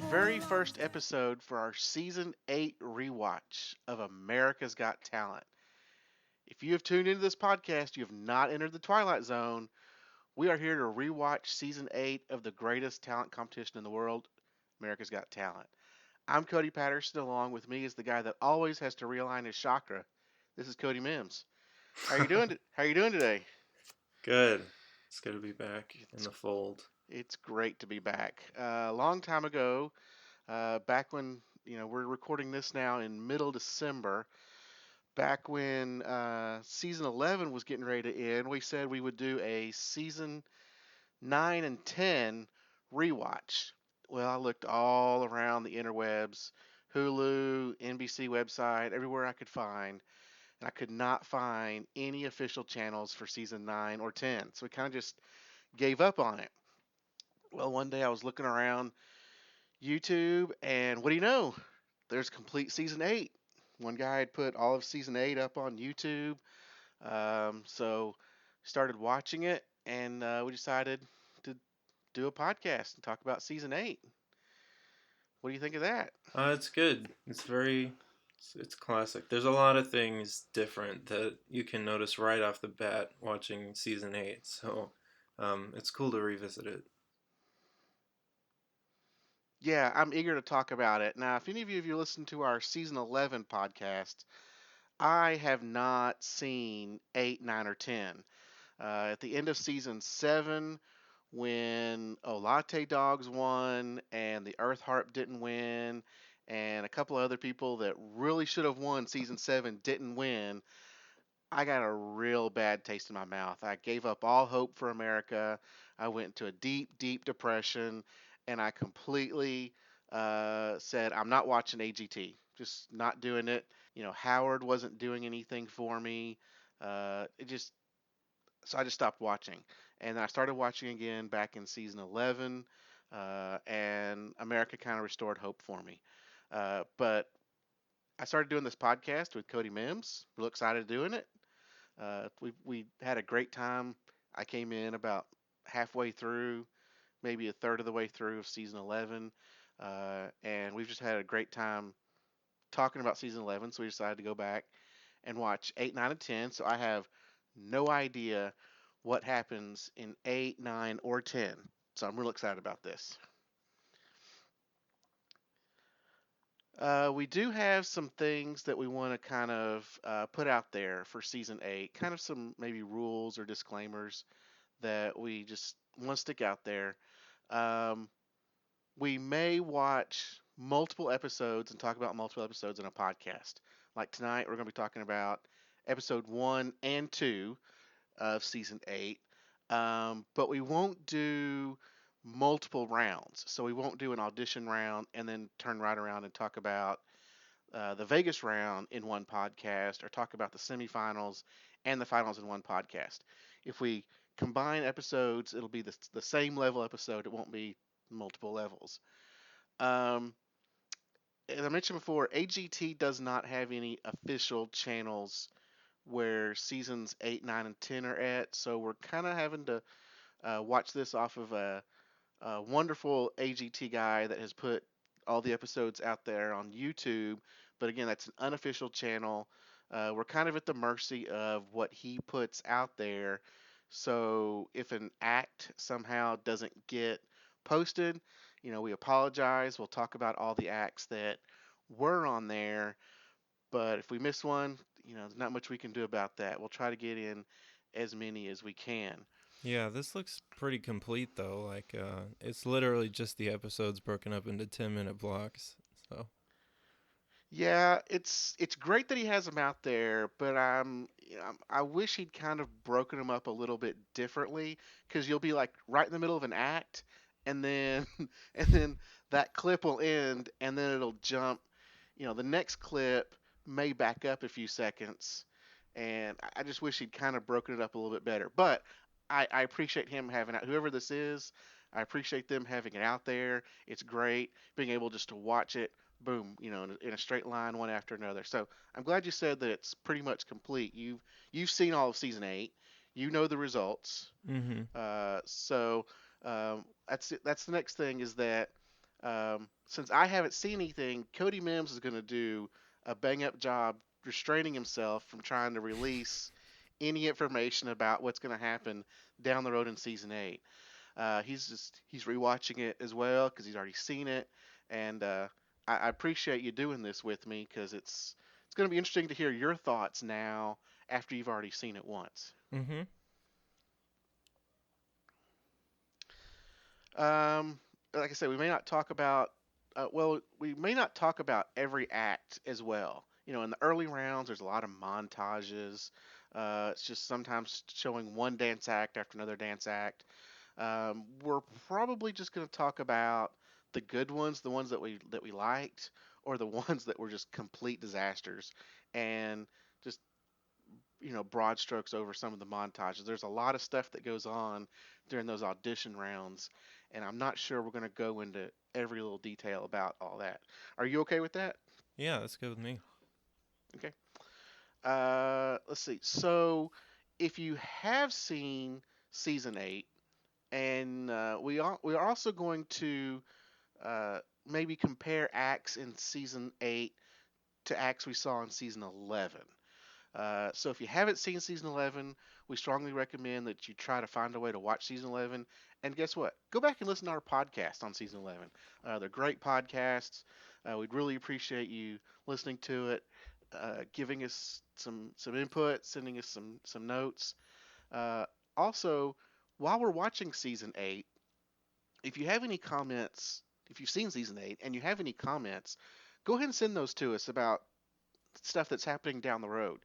very first episode for our Season 8 rewatch of America's Got Talent. If you have tuned into this podcast, you have not entered the Twilight Zone. We are here to rewatch Season 8 of the greatest talent competition in the world, America's Got Talent. I'm Cody Patterson. Along with me is the guy that always has to realign his chakra. This is Cody Mims. How are you doing? How are you doing today? Good. It's good to be back in It's the fold. it's great to be back. A long time ago, back when we're recording this now in middle December. Back when season 11 was getting ready to end, we said we would do a season 9 and 10 rewatch. Well, I looked all around the interwebs, Hulu, NBC website, everywhere I could find, and I could not find any official channels for season 9 or 10. So we kind of just gave up on it. Well, one day I was looking around YouTube, and what do you know? There's complete season 8. One guy had put all of season 8 up on YouTube. So started watching it, and we decided to do a podcast and talk about season 8. What do you think of that? It's good. It's classic. There's a lot of things different that you can notice right off the bat watching season 8. So it's cool to revisit it. Yeah, I'm eager to talk about it. Now, if any of you listen to our season 11 podcast, I have not seen 8, 9, or 10. At the end of season 7, when Latte Dogs won and the Earth Harp didn't win, and a couple of other people that really should have won season 7 didn't win, I got a real bad taste in my mouth. I gave up all hope for America. I went into a deep, deep depression, and I completely said, I'm not watching AGT. Just not doing it. Howard wasn't doing anything for me. It just So I just stopped watching, and I started watching again back in season 11, and America kind of restored hope for me. But I started doing this podcast with Cody Mims. Real excited doing it. We had a great time. I came in about halfway through, maybe a third of the way through of season 11, and we've just had a great time talking about season 11. So we decided to go back and watch 8, 9, and 10. So I have no idea what happens in 8, 9, or 10. So I'm real excited about this. We do have some things that we want to kind of put out there for season 8, kind of some maybe rules or disclaimers that we just want to stick out there. Um, we may watch multiple episodes and talk about multiple episodes in a podcast. Like tonight, we're going to be talking about episode 1 and 2 of season 8. But we won't do multiple rounds. So we won't do an audition round and then turn right around and talk about the Vegas round in one podcast or talk about the semifinals and the finals in one podcast. If we combine episodes, it'll be the same level episode. It won't be multiple levels. Um, as I mentioned before, AGT does not have any official channels where seasons 8, 9, and 10 are at. So we're kind of having to watch this off of a wonderful AGT guy that has put all the episodes out there on YouTube. But again, that's an unofficial channel. We're kind of at the mercy of what he puts out there. So if an act somehow doesn't get posted, we apologize. We'll talk about all the acts that were on there. But if we miss one, there's not much we can do about that. We'll try to get in as many as we can. Yeah, this looks pretty complete though. It's literally just the episodes broken up into 10-minute blocks. So, Yeah, it's great that he has them out there, but I wish he'd kind of broken them up a little bit differently because you'll be like right in the middle of an act, and then and then that clip will end, and then it'll jump. The next clip may back up a few seconds, and I just wish he'd kind of broken it up a little bit better. But I appreciate him having out whoever this is. I appreciate them having it out there. It's great being able just to watch it, boom, in a straight line, one after another. So I'm glad you said that it's pretty much complete. You've seen all of season 8. You know the results. mm-hmm. So that's the next thing is that Since I haven't seen anything, Cody Mims is going to do a bang up job restraining himself from trying to release any information about what's going to happen down the road in season 8. He's rewatching it as well because he's already seen it, and I appreciate you doing this with me because it's going to be interesting to hear your thoughts now after you've already seen it once. Mm-hmm. Um, like I said, we may not talk about we may not talk about every act as well. You know, in the early rounds, there's a lot of montages. It's just sometimes showing one dance act after another dance act. We're probably just going to talk about the good ones, the ones that we liked, or the ones that were just complete disasters, and just broad strokes over some of the montages. There's a lot of stuff that goes on during those audition rounds, and I'm not sure we're going to go into every little detail about all that. Are you okay with that? Yeah, that's good with me. Okay. Let's see. So, if you have seen season 8, and we are also going to uh, maybe compare acts in season 8 to acts we saw in season 11. So if you haven't seen season 11, we strongly recommend that you try to find a way to watch season 11. And guess what? Go back and listen to our podcast on season 11. They're great podcasts. We'd really appreciate you listening to it, giving us some input, sending us some notes. Uh, Also, while we're watching season 8, if you have any comments, if you've seen season 8 and you have any comments, go ahead and send those to us about stuff that's happening down the road.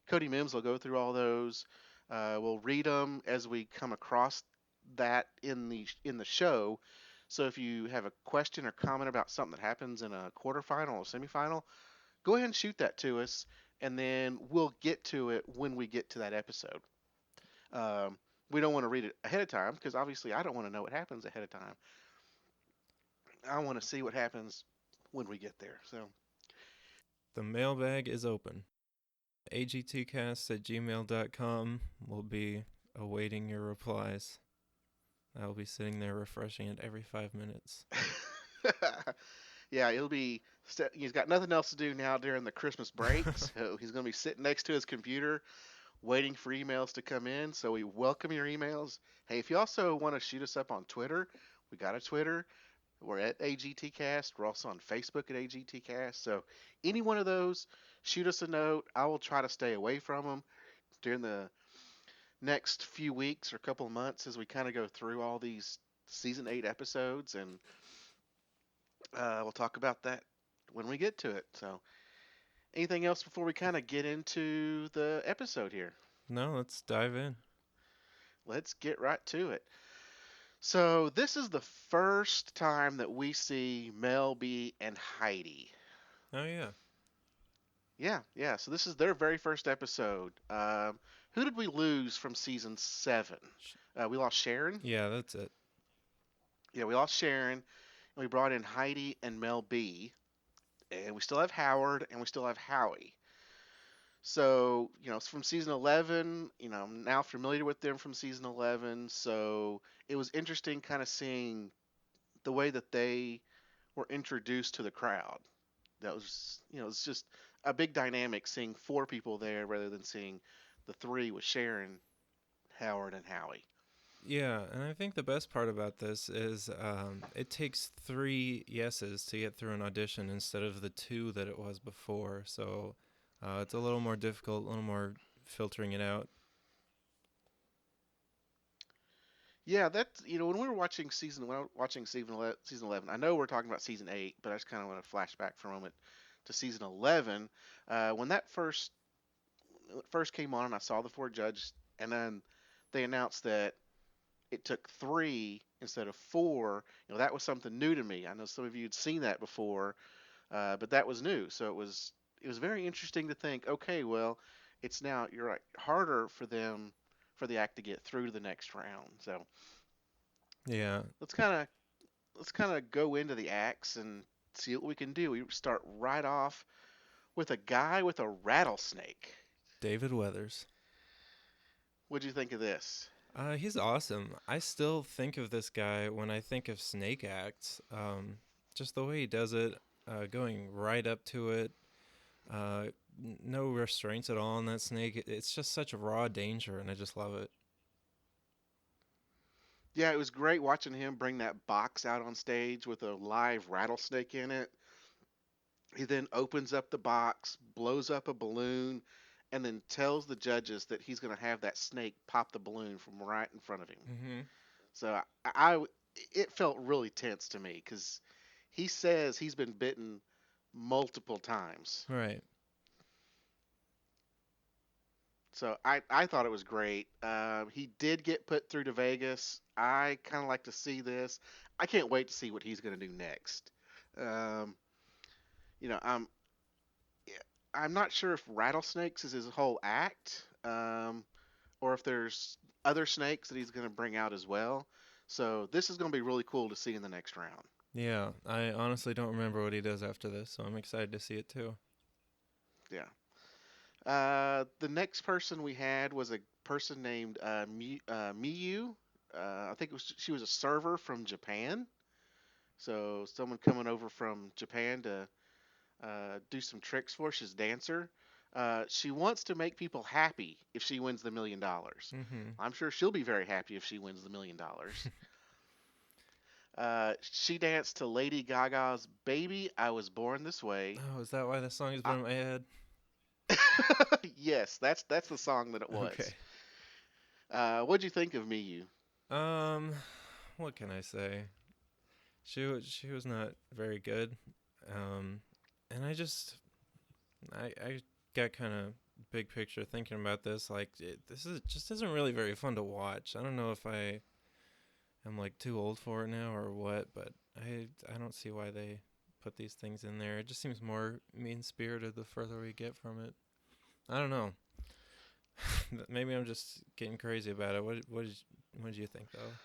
Cody Mims will go through all those. We'll read them as we come across that in the show. So if you have a question or comment about something that happens in a quarterfinal or semifinal, go ahead and shoot that to us, and then we'll get to it when we get to that episode. Um, we don't want to read it ahead of time because obviously I don't want to know what happens ahead of time. I want to see what happens when we get there. So The mailbag is open. agtcast@gmail.com. We'll be awaiting your replies. I'll be sitting there refreshing it every 5 minutes. yeah, it'll be. He's got nothing else to do now during the Christmas break, so he's going to be sitting next to his computer waiting for emails to come in. So we welcome your emails. Hey, if you also want to shoot us up on Twitter, we got a Twitter. We're at AGTcast. We're also on Facebook at AGTcast. So any one of those, shoot us a note. I will try to stay away from them during the next few weeks or couple of months as we kind of go through all these season 8 episodes, and we'll talk about that when we get to it. So, anything else before we kind of get into the episode here? No, let's dive in. Let's get right to it. So, this is the first time that we see Mel B and Heidi. Oh, yeah. Yeah, yeah. So, this is their very first episode. Who did we lose from season 7? We lost Sharon. Yeah, that's it. Yeah, we lost Sharon. We brought in Heidi and Mel B. And we still have Howard and we still have Howie. So, it's from season 11. I'm now familiar with them from season 11. So it was interesting kind of seeing the way that they were introduced to the crowd. That was, it's just a big dynamic seeing 4 people there rather than seeing the 3 with Sharon, Howard, and Howie. Yeah, and I think the best part about this is it takes 3 yeses to get through an audition instead of the 2 that it was before. So it's a little more difficult, a little more filtering it out. Yeah, that's when we were watching season 11. I know we're talking about season 8, but I just kind of want to flash back for a moment to season 11 when that first came on and I saw the 4 judges, and then they announced that it took 3 instead of 4. That was something new to me. I know some of you had seen that before, but that was new. So it was very interesting to think. Okay, well, it's now you're right harder for the act to get through to the next round. So Yeah, let's kind of let's kind of go into the acts and see what we can do. We start right off with a guy with a rattlesnake. David Weathers. What'd you think of this? He's awesome. I still think of this guy when I think of snake acts. just the way he does it, going right up to it, uh, no restraints at all on that snake. It's just such raw danger, and I just love it. Yeah, it was great watching him bring that box out on stage with a live rattlesnake in it. He then opens up the box, blows up a balloon, and then tells the judges that he's going to have that snake pop the balloon from right in front of him. Hmm. So it felt really tense to me because he says he's been bitten multiple times. Right. So I thought it was great. He did get put through to Vegas. I kind of like to see this. I can't wait to see what he's going to do next. Um, you know, I'm not sure if rattlesnakes is his whole act, or if there's other snakes that he's going to bring out as well. So this is going to be really cool to see in the next round. Yeah, I honestly don't remember what he does after this, so I'm excited to see it too. Yeah. The next person we had was a person named Miyu. I think she was a server from Japan. So someone coming over from Japan to do some tricks for us. She's a dancer. She wants to make people happy if she wins the $1 million. Hmm. I'm sure she'll be very happy if she wins the $1 million. She danced to Lady Gaga's "Baby, I Was Born This Way." Oh, is that why the song has I, been in my head? yes, that's the song that it Okay. was. What'd you think of Miyu? Um, what can I say? She was not very good. Um, and I got kind of big picture thinking about this. Like this is just isn't really very fun to watch. I don't know if I am like too old for it now or what, but I don't see why they put these things in there. It just seems more mean spirited the further we get from it. I don't know. Maybe I'm just getting crazy about it. What did you think though?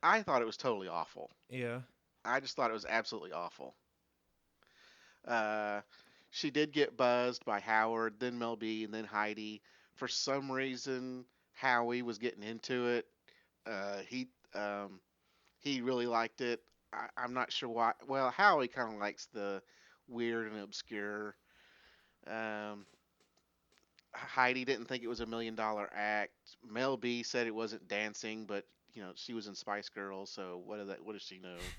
I thought it was totally awful. Yeah. I just thought it was absolutely awful. Uh, she did get buzzed by Howard, then Mel B, and then Heidi. For some reason, Howie was getting into it. Uh, he um, he really liked it. I'm not sure why. Well, Howie kind of likes the weird and obscure. Um, Heidi didn't think it was $1 million act. Mel B said it wasn't dancing, but she was in Spice Girls, so what does she know?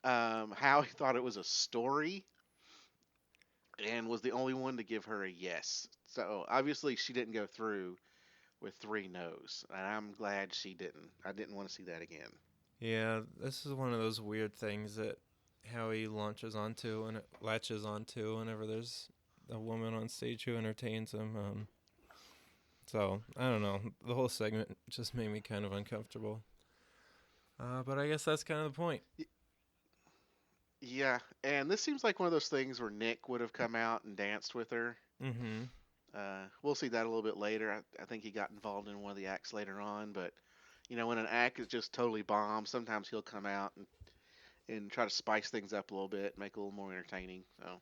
Howie thought it was a story and was the only one to give her a yes. So obviously she didn't go through with three no's, and I'm glad she didn't. I didn't want to see that again. Yeah, this is one of those weird things that Howie launches onto and it latches onto whenever there's a woman on stage who entertains him. So I don't know. The whole segment just made me kind of uncomfortable. But I guess that's kind of the point. Yeah, and this seems like one of those things where Nick would have come out and danced with her. Mm-hmm. We'll see that a little bit later. I think he got involved in one of the acts later on, but when an act is just totally bomb, sometimes he'll come out and try to spice things up a little bit, make it a little more entertaining. So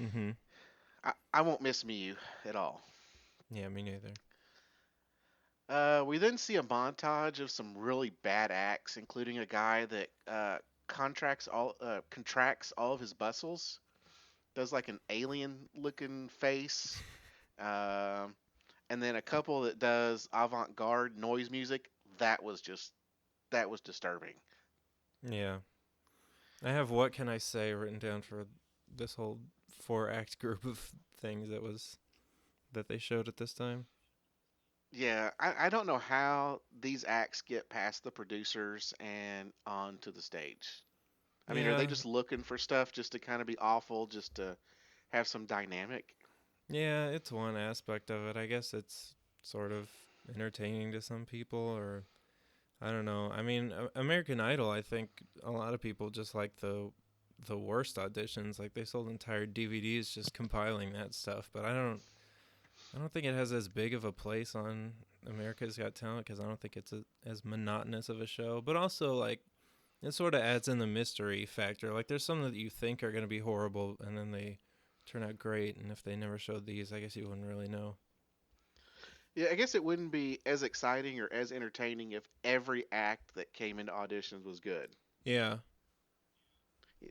Mm-hmm. I won't miss Miyu at all. Yeah, me neither. We then see a montage of some really bad acts, including a guy that contracts all of his muscles, does like an alien looking face, um, and then a couple that does avant garde noise music. That was disturbing. Yeah. I have what can I say written down for this whole four act group of things that they showed at this time. Yeah, I don't know how these acts get past the producers and onto the stage. I mean, are they Yeah, just looking for stuff just to kind of be awful, just to have some dynamic? yeah, it's one aspect of it. I guess it's sort of entertaining to some people, or I don't know. I mean, American Idol. I think a lot of people just like the worst auditions. Like they sold entire DVDs just compiling that stuff. But I don't think it has as big of a place on America's Got Talent because I don't think it's as monotonous of a show. But also like it sort of adds in the mystery factor. Like there's some that you think are going to be horrible and then they turn out great. And if they never showed these, I guess you wouldn't really know. Yeah, I guess it wouldn't be as exciting or as entertaining if every act that came into auditions was good. Yeah.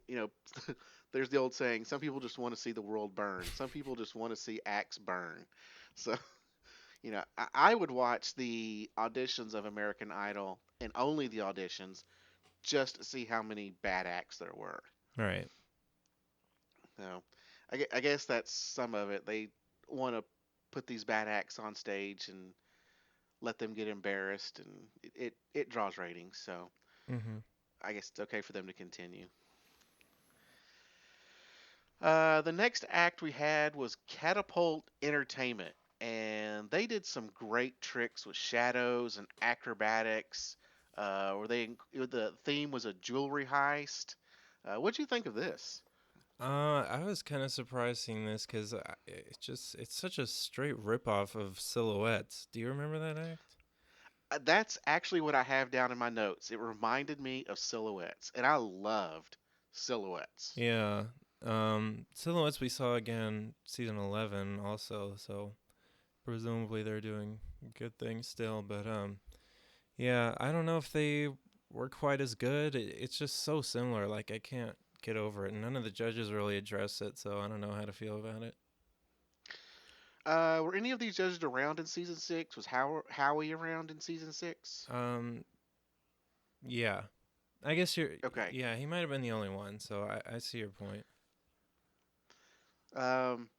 You know, there's the old saying: some people just want to see the world burn. Some people just want to see acts burn. So, I would watch the auditions of American Idol and only the auditions just to see how many bad acts there were. Right. So, I guess that's some of it. They want to put these bad acts on stage and let them get embarrassed, and it draws ratings. So, Mhm. I guess it's okay for them to continue. The next act we had was Catapult Entertainment, and they did some great tricks with shadows and acrobatics. The theme was a jewelry heist. What'd you think of this? I was kind of surprised seeing this because it's such a straight ripoff of Silhouettes. Do you remember that act? That's actually what I have down in my notes. It reminded me of Silhouettes, and I loved Silhouettes. Yeah. Silhouettes we saw again season 11 also, so presumably they're doing good things still. But yeah, I don't know if they were quite as good. It's just so similar. Like I can't get over it. And none of the judges really address it, so I don't know how to feel about it. Were any of these judges around in season six? Was Howie around in season six? Um, yeah, I guess you're. Okay. Yeah, he might have been the only one. So I see your point. Um,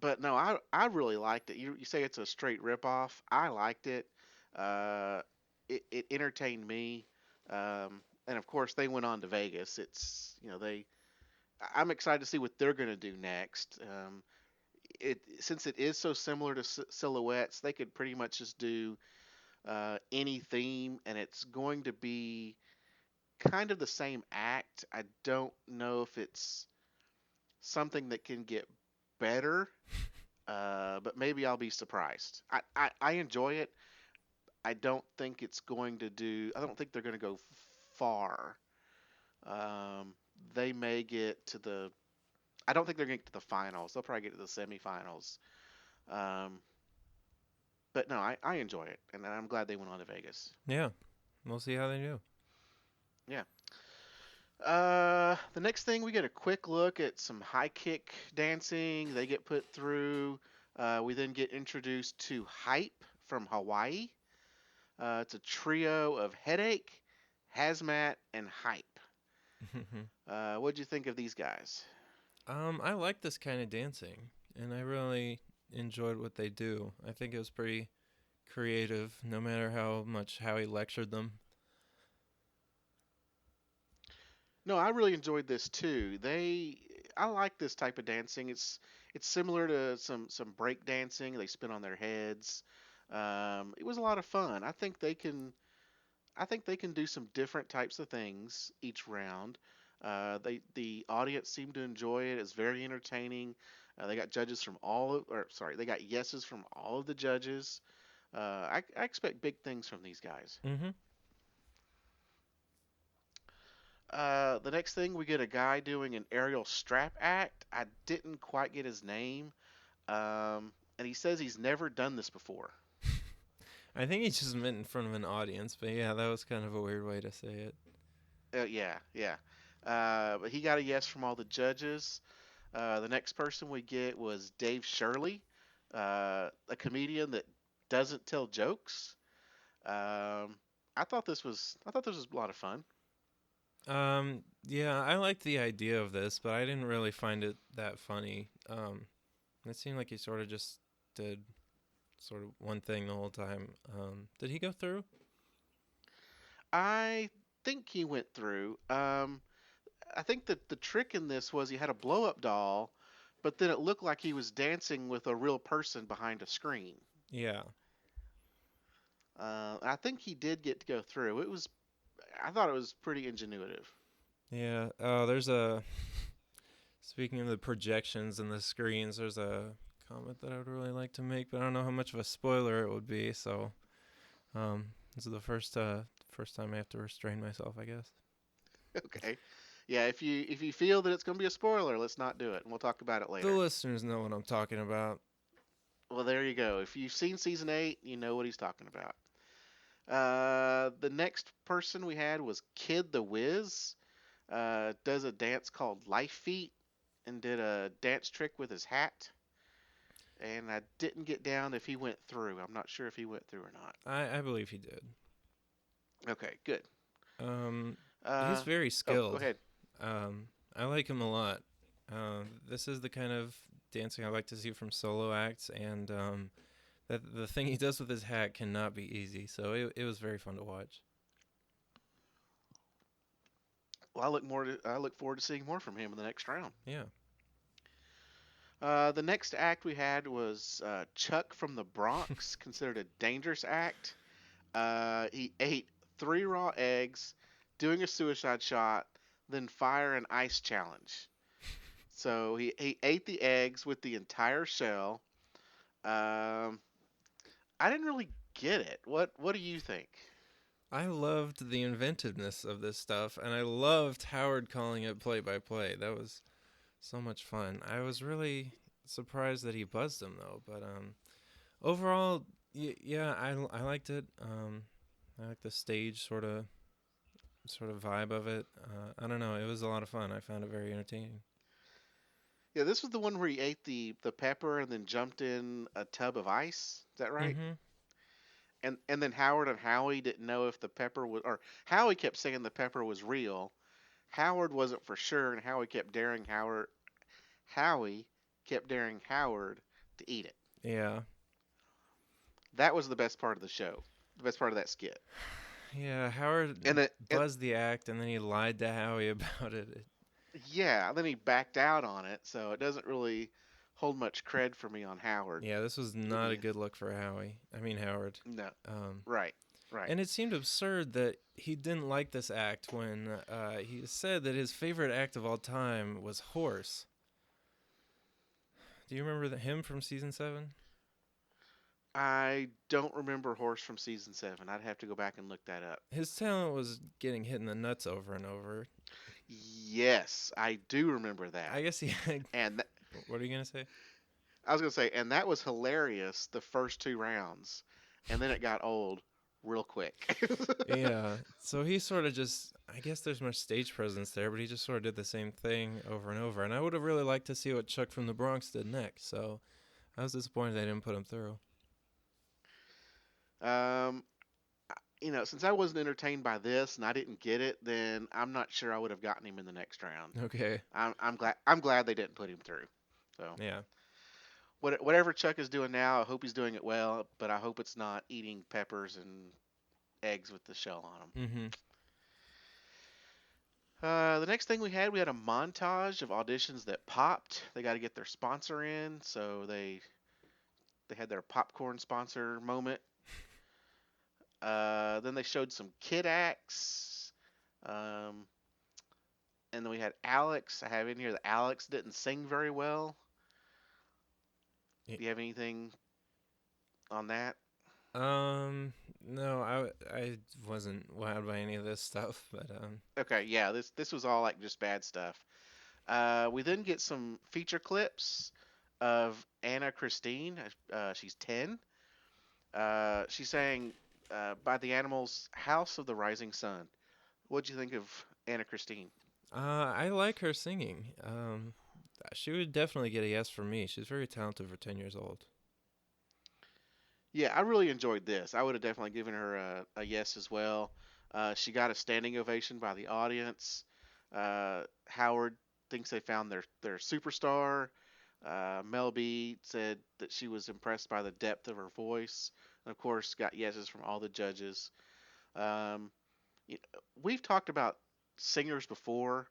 but no, I really liked it. You say it's a straight ripoff. I liked it. Uh, it entertained me. And of course they went on to Vegas. It's I'm excited to see what they're gonna do next. It Since it is so similar to Silhouettes, they could pretty much just do any theme, and it's going to be kind of the same act. I don't know if it's something that can get better, but maybe I'll be surprised. I enjoy it. I don't think it's going to do. I don't think they're going to go far. Um, they may get to the. I don't think they're going to get to the finals. They'll probably get to the semifinals. Um, but no, I enjoy it, and I'm glad they went on to Vegas. Yeah, we'll see how they do. Yeah. The next thing we get a quick look at some high kick dancing. They get put through. We then get introduced to Hype from Hawaii. It's a trio of Headache, Hazmat, and Hype. What'd you think of these guys? I like this kind of dancing, and I really enjoyed what they do. I think it was pretty creative, no matter how much Howie lectured them. No, I really enjoyed this too. I like this type of dancing. It's similar to some break dancing. They spin on their heads. It was a lot of fun. I think they can do some different types of things each round. The audience seemed to enjoy it. It's very entertaining. They got judges from they got yeses from all of the judges. I expect big things from these guys. Mm-hmm. The next thing, we get a guy doing an aerial strap act. I didn't quite get his name, and he says he's never done this before. I think he just meant in front of an audience, but yeah, that was kind of a weird way to say it. Yeah, yeah. But he got a yes from all the judges. The next person we get was Dave Shirley, a comedian that doesn't tell jokes. Um, I thought this was a lot of fun. Yeah, I liked the idea of this, but I didn't really find it that funny. It seemed like he sort of just did sort of one thing the whole time. Did he go through? I think he went through. I think that the trick in this was he had a blow up doll, but then it looked like he was dancing with a real person behind a screen. Yeah. I think he did get to go through. I thought it was pretty ingenuitive. Yeah. There's a. Speaking of the projections and the screens, there's a comment that I would really like to make, but I don't know how much of a spoiler it would be. So, this is the first time I have to restrain myself, I guess. Okay. Yeah, if you feel that it's going to be a spoiler, let's not do it, and we'll talk about it The later. listeners know what I'm talking about. Well, there you go. If you've seen season 8, you know what he's talking about. The next person we had was Kid the Wiz. does a dance called Life Feet and did a dance trick with his hat. And I didn't get down if he went through. I'm not sure if he went through or not. I believe he did. Okay, good. Um, he's Uh, very oh, go skilled. ahead. I like him a lot. This is the kind of dancing I like to see from solo acts, and that the thing he does with his hat cannot be easy. So it was very fun to watch. Well, I look forward to seeing more from him in the next round. Yeah. The next act we had was Chuck from the Bronx, considered a dangerous act. He ate 3 raw eggs, doing a suicide shot, then fire and ice challenge. So he ate the eggs with the entire shell. Um, I didn't really get it. What do you think? I loved the inventiveness of this stuff, and I loved Howard calling it play by play. That was so much fun. I was really surprised that he buzzed him though, but overall, yeah, I liked it. I like the stage sort of vibe of it. I don't know. It was a lot of fun. I found it very entertaining. Yeah, this was the one where he ate the pepper and then jumped in a tub of ice. Is that right? Mm-hmm. And then Howard and Howie didn't know if the pepper was, or Howie kept saying the pepper was real. Howard wasn't for sure, and Howie kept daring Howard to eat it. Yeah. That was the best part of the show. The best part of that skit. Yeah, Howard And buzzed the act, and then he lied to Howie about it. yeah, then he backed out on it, so it doesn't really hold much cred for me on Howard. Yeah, this was Did not a he? good look for Howie. I mean Howard. No. Um, Right. Right. and it seemed absurd that he didn't like this act when he said that his favorite act of all time was Horse. Do you remember him from season 7? I don't remember Horse from season 7. I'd have to go back and look that up. His talent was getting hit in the nuts over and over. Yes, I do remember that. I guess he had. And What are you gonna say? I was gonna say, and that was hilarious the first 2 rounds, and then it got old real quick. Yeah. So he sort of just. I guess there's much stage presence there, but he just sort of did the same thing over and over. And I would have really liked to see what Chuck from the Bronx did next. So I was disappointed they didn't put him through. um, since I wasn't entertained by this and I didn't get it, then I'm not sure I would have gotten him in the next round. Okay. I'm glad they didn't put him through. So Yeah. whatever Chuck is doing now, I hope he's doing it well, but I hope it's not eating peppers and eggs with the shell on them. Mm-hmm. The next thing we had a montage of auditions that popped. They got to get their sponsor in, so they had their popcorn sponsor moment. Then they showed some kid acts, um, and then we had Alex. I have in here that Alex didn't sing very well. Do you have anything on that? No, I wasn't wowed by any of this stuff, but Okay, yeah, this was all like just bad stuff. We then get some feature clips of Anna Christine. She's 10. She's saying by the Animals' House of the Rising Sun. What'd you think of Anna Christine? I like her singing. She would definitely get a yes from me. She's very talented for 10 years old. Yeah, I really enjoyed this. I would have definitely given her a yes as well. She got a standing ovation by the audience. Howard thinks they found their superstar. Mel B said that she was impressed by the depth of her voice. And of course, got yeses from all the judges. Um, we've talked about singers before,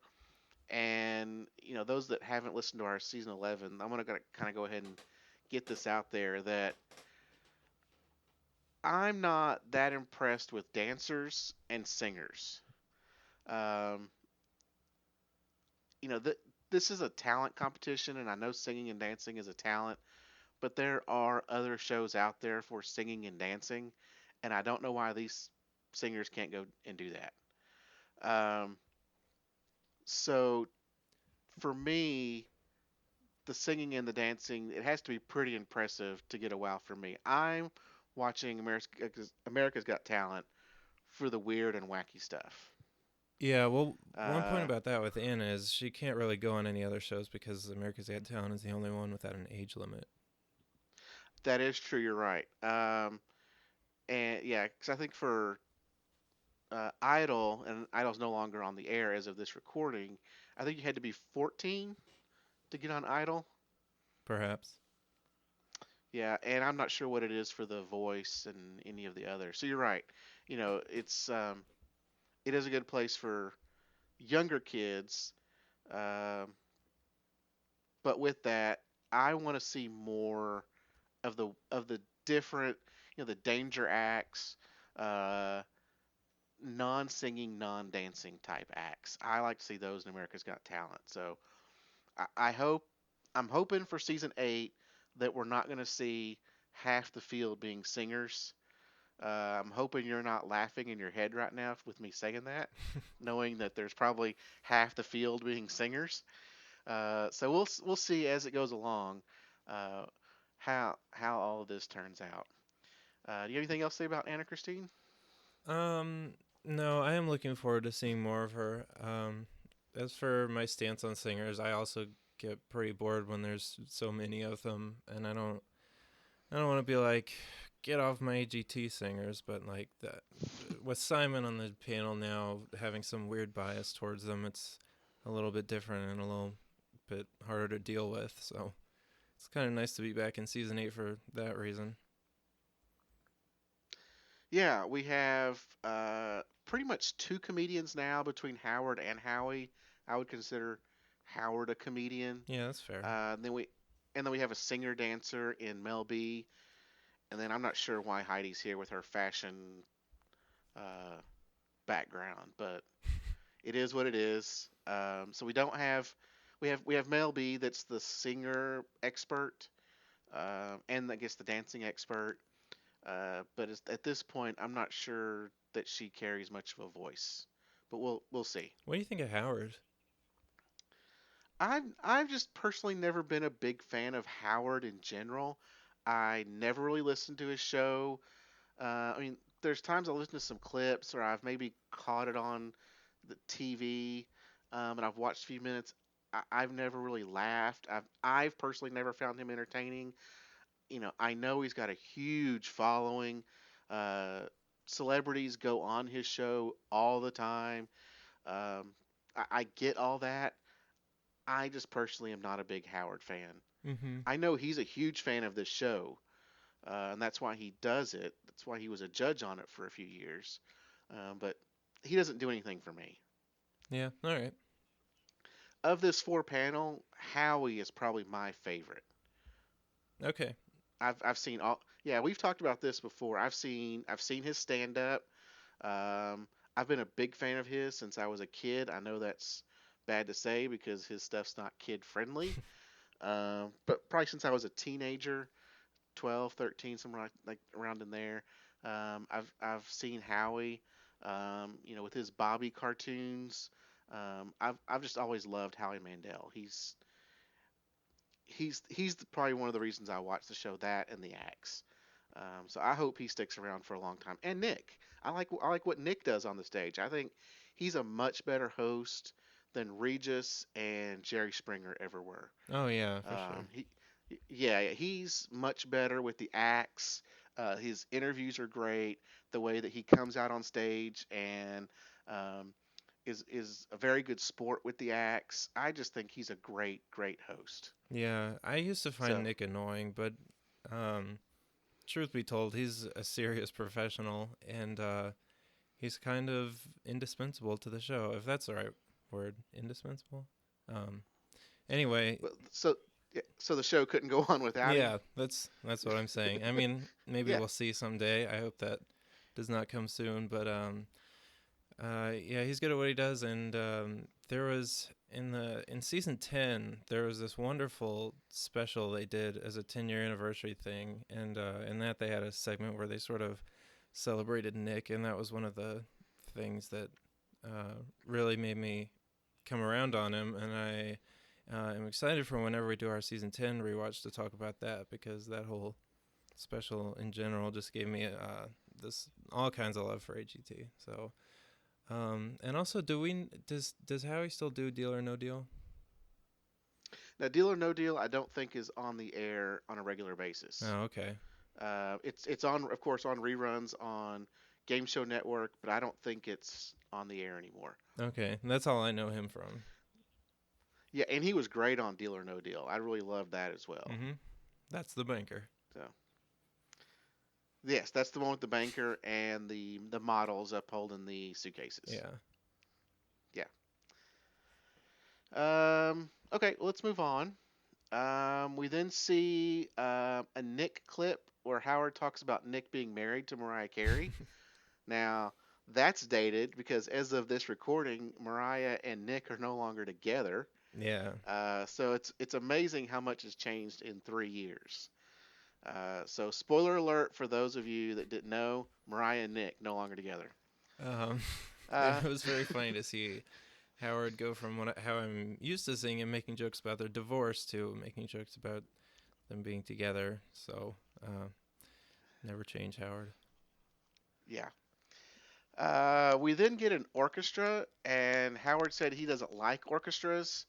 and those that haven't listened to our season 11, I'm gonna kind of go ahead and get this out there that I'm not that impressed with dancers and singers. Um, this is a talent competition, and I know singing and dancing is a talent, but there are other shows out there for singing and dancing, and I don't know why these singers can't go and do that. Um, so for me, the singing and the dancing, it has to be pretty impressive to get a wow for me. I'm watching America's Got Talent for the weird and wacky stuff. Yeah, well, one point Uh, about that with Anna is she can't really go on any other shows because America's Got Talent is the only one without an age limit. that is true. You're right. And yeah, because I think for Idol, and Idol's no longer on the air as of this recording. I think you had to be 14 to get on Idol. Perhaps. Yeah, and I'm not sure what it is for The Voice and any of the others. So you're right. It is a good place for younger kids. Um, but with that, I want to see more of the different, the danger acts, uh, non-singing, non-dancing type acts. I like to see those in America's Got Talent. So I hope I'm hoping for season 8 that we're not going to see half the field being singers. I'm hoping you're not laughing in your head right now with me saying that, knowing that there's probably half the field being singers. So we'll see as it goes along uh, how all of this turns out. Do you have anything else to say about Anna Christine? Um, no, I am looking forward to seeing more of her. As for my stance on singers, I also get pretty bored when there's so many of them, and I don't want to be like, get off my AGT singers, but like that with Simon on the panel now having some weird bias towards them, it's a little bit different and a little bit harder to deal with. So it's kind of nice to be back in season 8 for that reason. Yeah, we have pretty much two comedians now between Howard and Howie. I would consider Howard a comedian. Yeah, that's fair. Uh, then we and then we have a singer dancer in Mel B. And then I'm not sure why Heidi's here with her fashion uh, background, but it is what it is. So we have Mel B that's the singer expert, and I guess the dancing expert. But at this point, I'm not sure that she carries much of a voice. But we'll see. What do you think of Howard? I've just personally never been a big fan of Howard in general. I never really listened to his show. I mean, there's times I listen to some clips, or I've maybe caught it on the TV, and I've watched a few minutes. I've never really laughed. I've personally never found him entertaining. I know he's got a huge following. Uh, Celebrities go on his show all the time. Um, I get all that. I just personally am not a big Howard fan. Mm-hmm. I know he's a huge fan of this show, and that's why he does it. That's why he was a judge on it for a few years. But he doesn't do anything for me. Yeah, all right. Of this four panel, Howie is probably my favorite. Okay. I've seen all. Yeah, we've talked about this before. I've seen his stand up. I've been a big fan of his since I was a kid. I know that's bad to say because his stuff's not kid friendly. But probably since I was a teenager, 12, 13, somewhere like around in there. I've seen Howie, with his Bobby cartoons. I've just always loved Howie Mandel. He's probably one of the reasons I watch the show, that and the acts. So I hope he sticks around for a long time. And Nick, I like what Nick does on the stage. I think he's a much better host than Regis and Jerry Springer ever were. Oh yeah, for sure. Um, he, yeah, he's much better with the acts. His interviews are great. The way that he comes out on stage and um, is a very good sport with the acts. I just think he's a great host. Yeah, I used to find So Nick annoying, but um, truth be told, he's a serious professional, and he's kind of indispensable to the show, if that's the right word, indispensable. Um, anyway, so the show couldn't go on without him. yeah, that's what I'm saying. I mean, maybe Yeah. we'll see someday. I hope that does not come soon, but yeah, he's good at what he does, and there was in season 10 there was this wonderful special they did as a 10-year anniversary thing, and in that they had a segment where they sort of celebrated Nick, and that was one of the things that really made me come around on him, and I am excited for whenever we do our season 10 rewatch to talk about that, because that whole special in general just gave me this all kinds of love for AGT. So And also, does Howie still do Deal or No Deal? Now, Deal or No Deal, I don't think is on the air on a regular basis. Oh, okay. It's on, of course, on reruns on Game Show Network, but I don't think it's on the air anymore. Okay, that's all I know him from. Yeah, and he was great on Deal or No Deal. I really loved that as well. Mm-hmm. That's the banker. So yes, that's the one with the banker and the models upholding the suitcases. Yeah. Yeah. Okay, well, let's move on. We then see a Nick clip where Howard talks about Nick being married to Mariah Carey. Now, that's dated because as of this recording, Mariah and Nick are no longer together. Yeah. So it's amazing how much has changed in 3 years. So spoiler alert for those of you that didn't know, Mariah and Nick no longer together. Um, Uh, it was very funny to see Howard go from how I'm used to seeing him making jokes about their divorce to making jokes about them being together. So, never change, Howard. yeah. We then get an orchestra, and Howard said he doesn't like orchestras.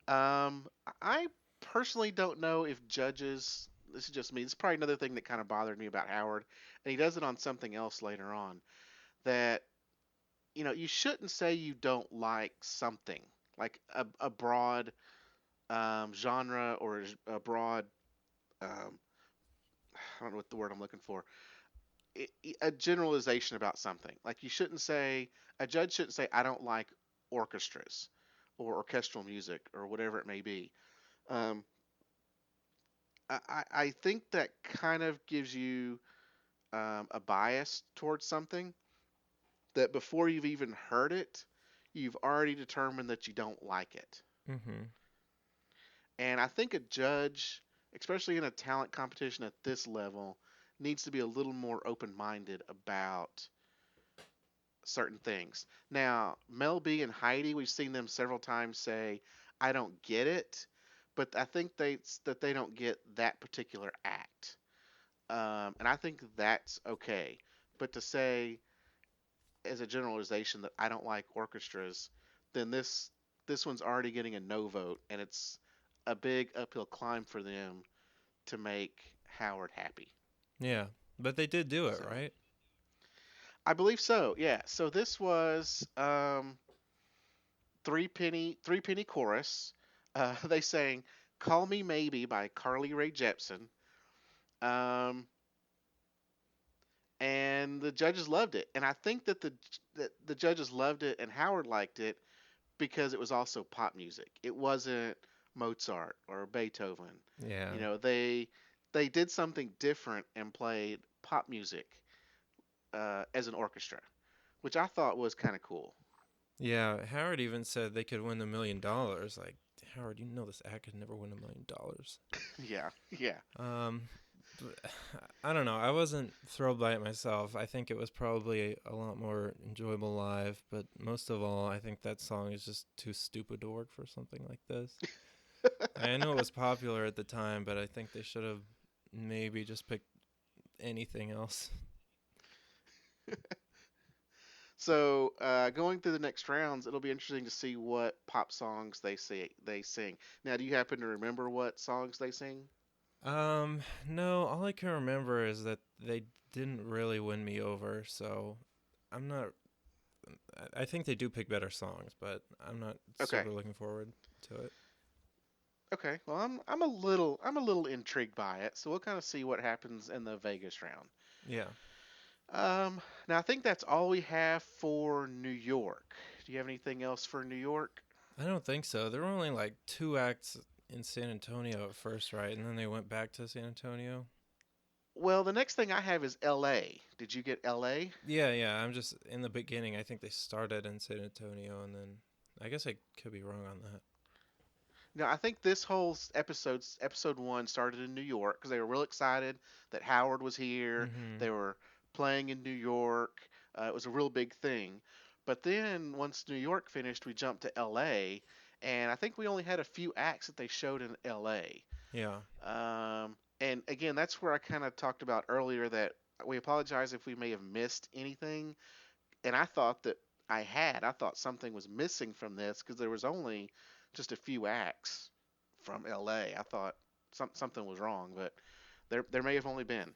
I personally don't know if judges. This is just me. This is probably another thing that kind of bothered me about Howard, and he does it on something else later on. That you shouldn't say you don't like something like a broad genre or a broad um, I don't know what the word I'm looking for. A generalization about something. Like you shouldn't say a judge shouldn't say I don't like orchestras or orchestral music or whatever it may be. Um, I think that kind of gives you a bias towards something that before you've even heard it, you've already determined that you don't like it. Mm-hmm. And I think a judge, especially in a talent competition at this level, needs to be a little more open minded about certain things. Now, Mel B and Heidi, we've seen them several times say, "I don't get it," but I think they don't get that particular act, and I think that's okay. But to say as a generalization that I don't like orchestras, then this one's already getting a no vote, and it's a big uphill climb for them to make Howard happy. Yeah, but they did do it, So right? I believe so. Yeah. So this was three penny chorus. They sang "Call Me Maybe" by Carly Rae Jepsen, um, and the judges loved it. And I think that the judges loved it and Howard liked it because it was also pop music. It wasn't Mozart or Beethoven. Yeah. They did something different and played pop music as an orchestra, which I thought was kind of cool. Yeah, Howard even said they could win $1 million. Like, Howard, you know this act could never win $1 million. Yeah, yeah. Um, I don't know. I wasn't thrilled by it myself. I think it was probably a lot more enjoyable live, but most of all, I think that song is just too stupid to work for something like this. I know it was popular at the time, but I think they should have maybe just picked anything else. So going through the next rounds, it'll be interesting to see what pop songs they sing. Now, do you happen to remember what songs they sing? No, all I can remember is that they didn't really win me over, so I'm not. I think they do pick better songs, but I'm not Okay, super looking forward to it. okay. Well, I'm a little intrigued by it. So we'll kind of see what happens in the Vegas round. Yeah. Now I think that's all we have for New York. Do you have anything else for New York? I don't think so. There were only like two acts in San Antonio at first, right? And then they went back to San Antonio. Well, the next thing I have is L.A. Did you get L.A.? Yeah, yeah. I'm just in the beginning. I think they started in San Antonio, and then I guess I could be wrong on that. No, I think this whole episode one started in New York because they were real excited that Howard was here. Mm-hmm. They were playing in New York. It was a real big thing. But then once New York finished, we jumped to L.A. and I think we only had a few acts that they showed in L.A. Yeah. And again, that's where I kind of talked about earlier that we apologize if we may have missed anything. And I thought that I had. I thought something was missing from this because there was only just a few acts from LA. I thought something was wrong, but there may have only been.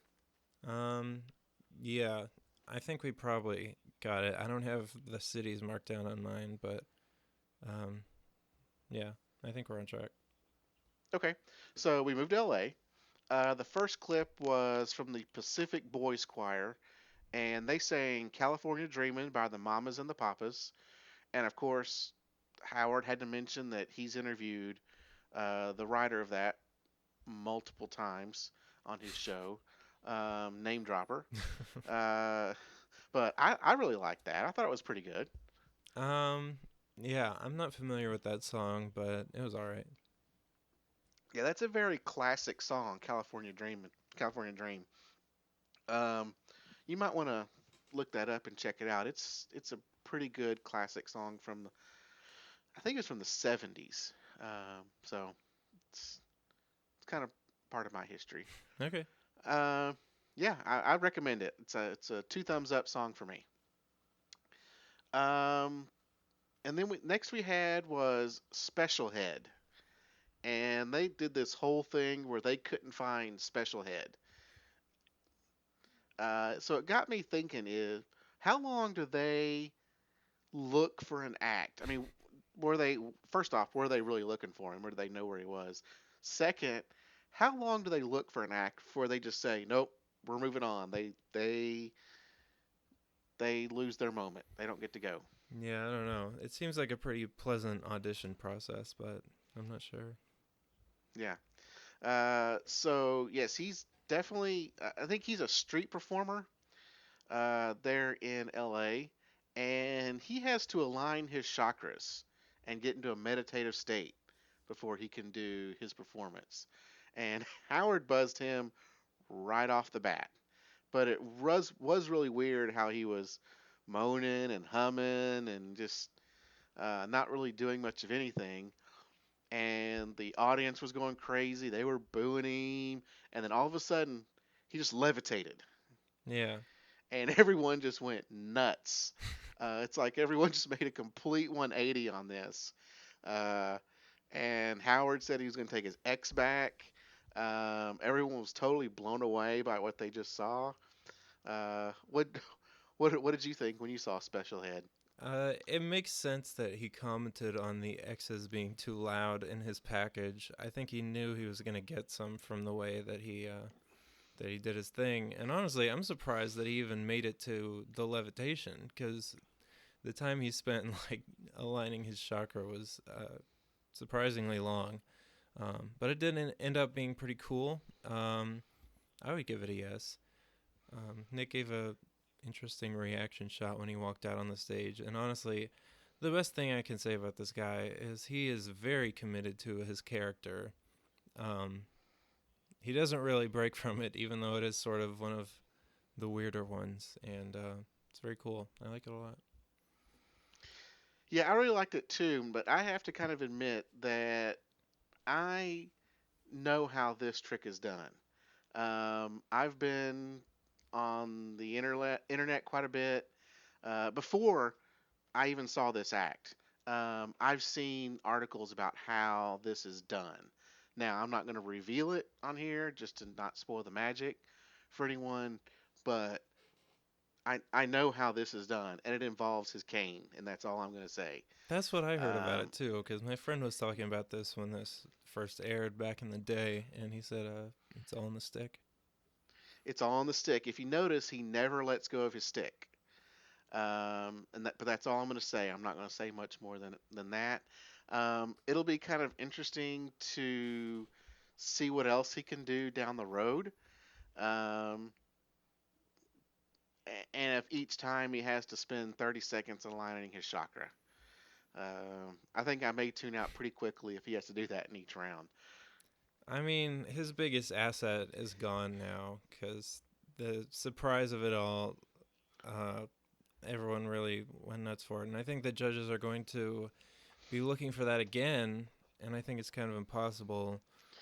Um, yeah, I think we probably got it. I don't have the cities marked down on mine, but um, yeah, I think we're on track. Okay, so we moved to LA. The first clip was from the Pacific Boys Choir, and they sang California Dreamin' by the Mamas and the Papas. And of course, Howard had to mention that he's interviewed the writer of that multiple times on his show, name dropper. Uh, but I really liked that. I thought it was pretty good. um, yeah, I'm not familiar with that song, but it was all right. Yeah, that's a very classic song, California Dream. Um, you might want to look that up and check it out. It's a pretty good classic song from I think it's from the 70s. So it's kind of part of my history. Okay. Uh, yeah, I recommend it. It's a two thumbs up song for me. Um, and then next we had was Special Head, and they did this whole thing where they couldn't find Special Head. So it got me thinking: is how long do they look for an act? I mean, were they first off, were they really looking for him, or did they know where he was? Second, how long do they look for an act before they just say, "Nope, we're moving on"? They lose their moment. They don't get to go. Yeah, I don't know. It seems like a pretty pleasant audition process, but I'm not sure. Yeah. So yes, he's definitely. I think he's a street performer there in LA, and he has to align his chakras and get into a meditative state before he can do his performance. And Howard buzzed him right off the bat, but it was really weird how he was moaning and humming and just not really doing much of anything. And the audience was going crazy. They were booing him, and then all of a sudden, he just levitated Yeah. and everyone just went nuts. It's like everyone just made a complete 180 on this. Uh, and Howard said he was going to take his ex back. Everyone was totally blown away by what they just saw. What what did you think when you saw Special Head? It makes sense that he commented on the X's being too loud in his package. I think he knew he was gonna get some from the way that he did his thing. And honestly, I'm surprised that he even made it to the levitation because the time he spent like aligning his chakra was surprisingly long. But it did end up being pretty cool. I would give it a yes. Nick gave a interesting reaction shot when he walked out on the stage, and honestly, the best thing I can say about this guy is he is very committed to his character. Um, he doesn't really break from it, even though it is sort of one of the weirder ones, and it's very cool. I like it a lot. Yeah, I really liked it too, but I have to kind of admit that I know how this trick is done. I've been on the internet quite a bit before I even saw this act. I've seen articles about how this is done. Now, I'm not going to reveal it on here just to not spoil the magic for anyone, but I know how this is done, and it involves his cane, and that's all I'm going to say. That's what I heard about Um, it too, because my friend was talking about this when this first aired back in the day, and he said, "It's all in the stick." it's all on the stick. If you notice, he never lets go of his stick. But that's all I'm going to say. I'm not going to say much more than that. It'll be kind of interesting to see what else he can do down the road. Um, and if each time he has to spend 30 seconds aligning his chakra. I think I may tune out pretty quickly if he has to do that in each round. I mean, his biggest asset is gone now because the surprise of it all, uh, everyone really went nuts for it. And I think the judges are going to be looking for that again. And I think it's kind of impossible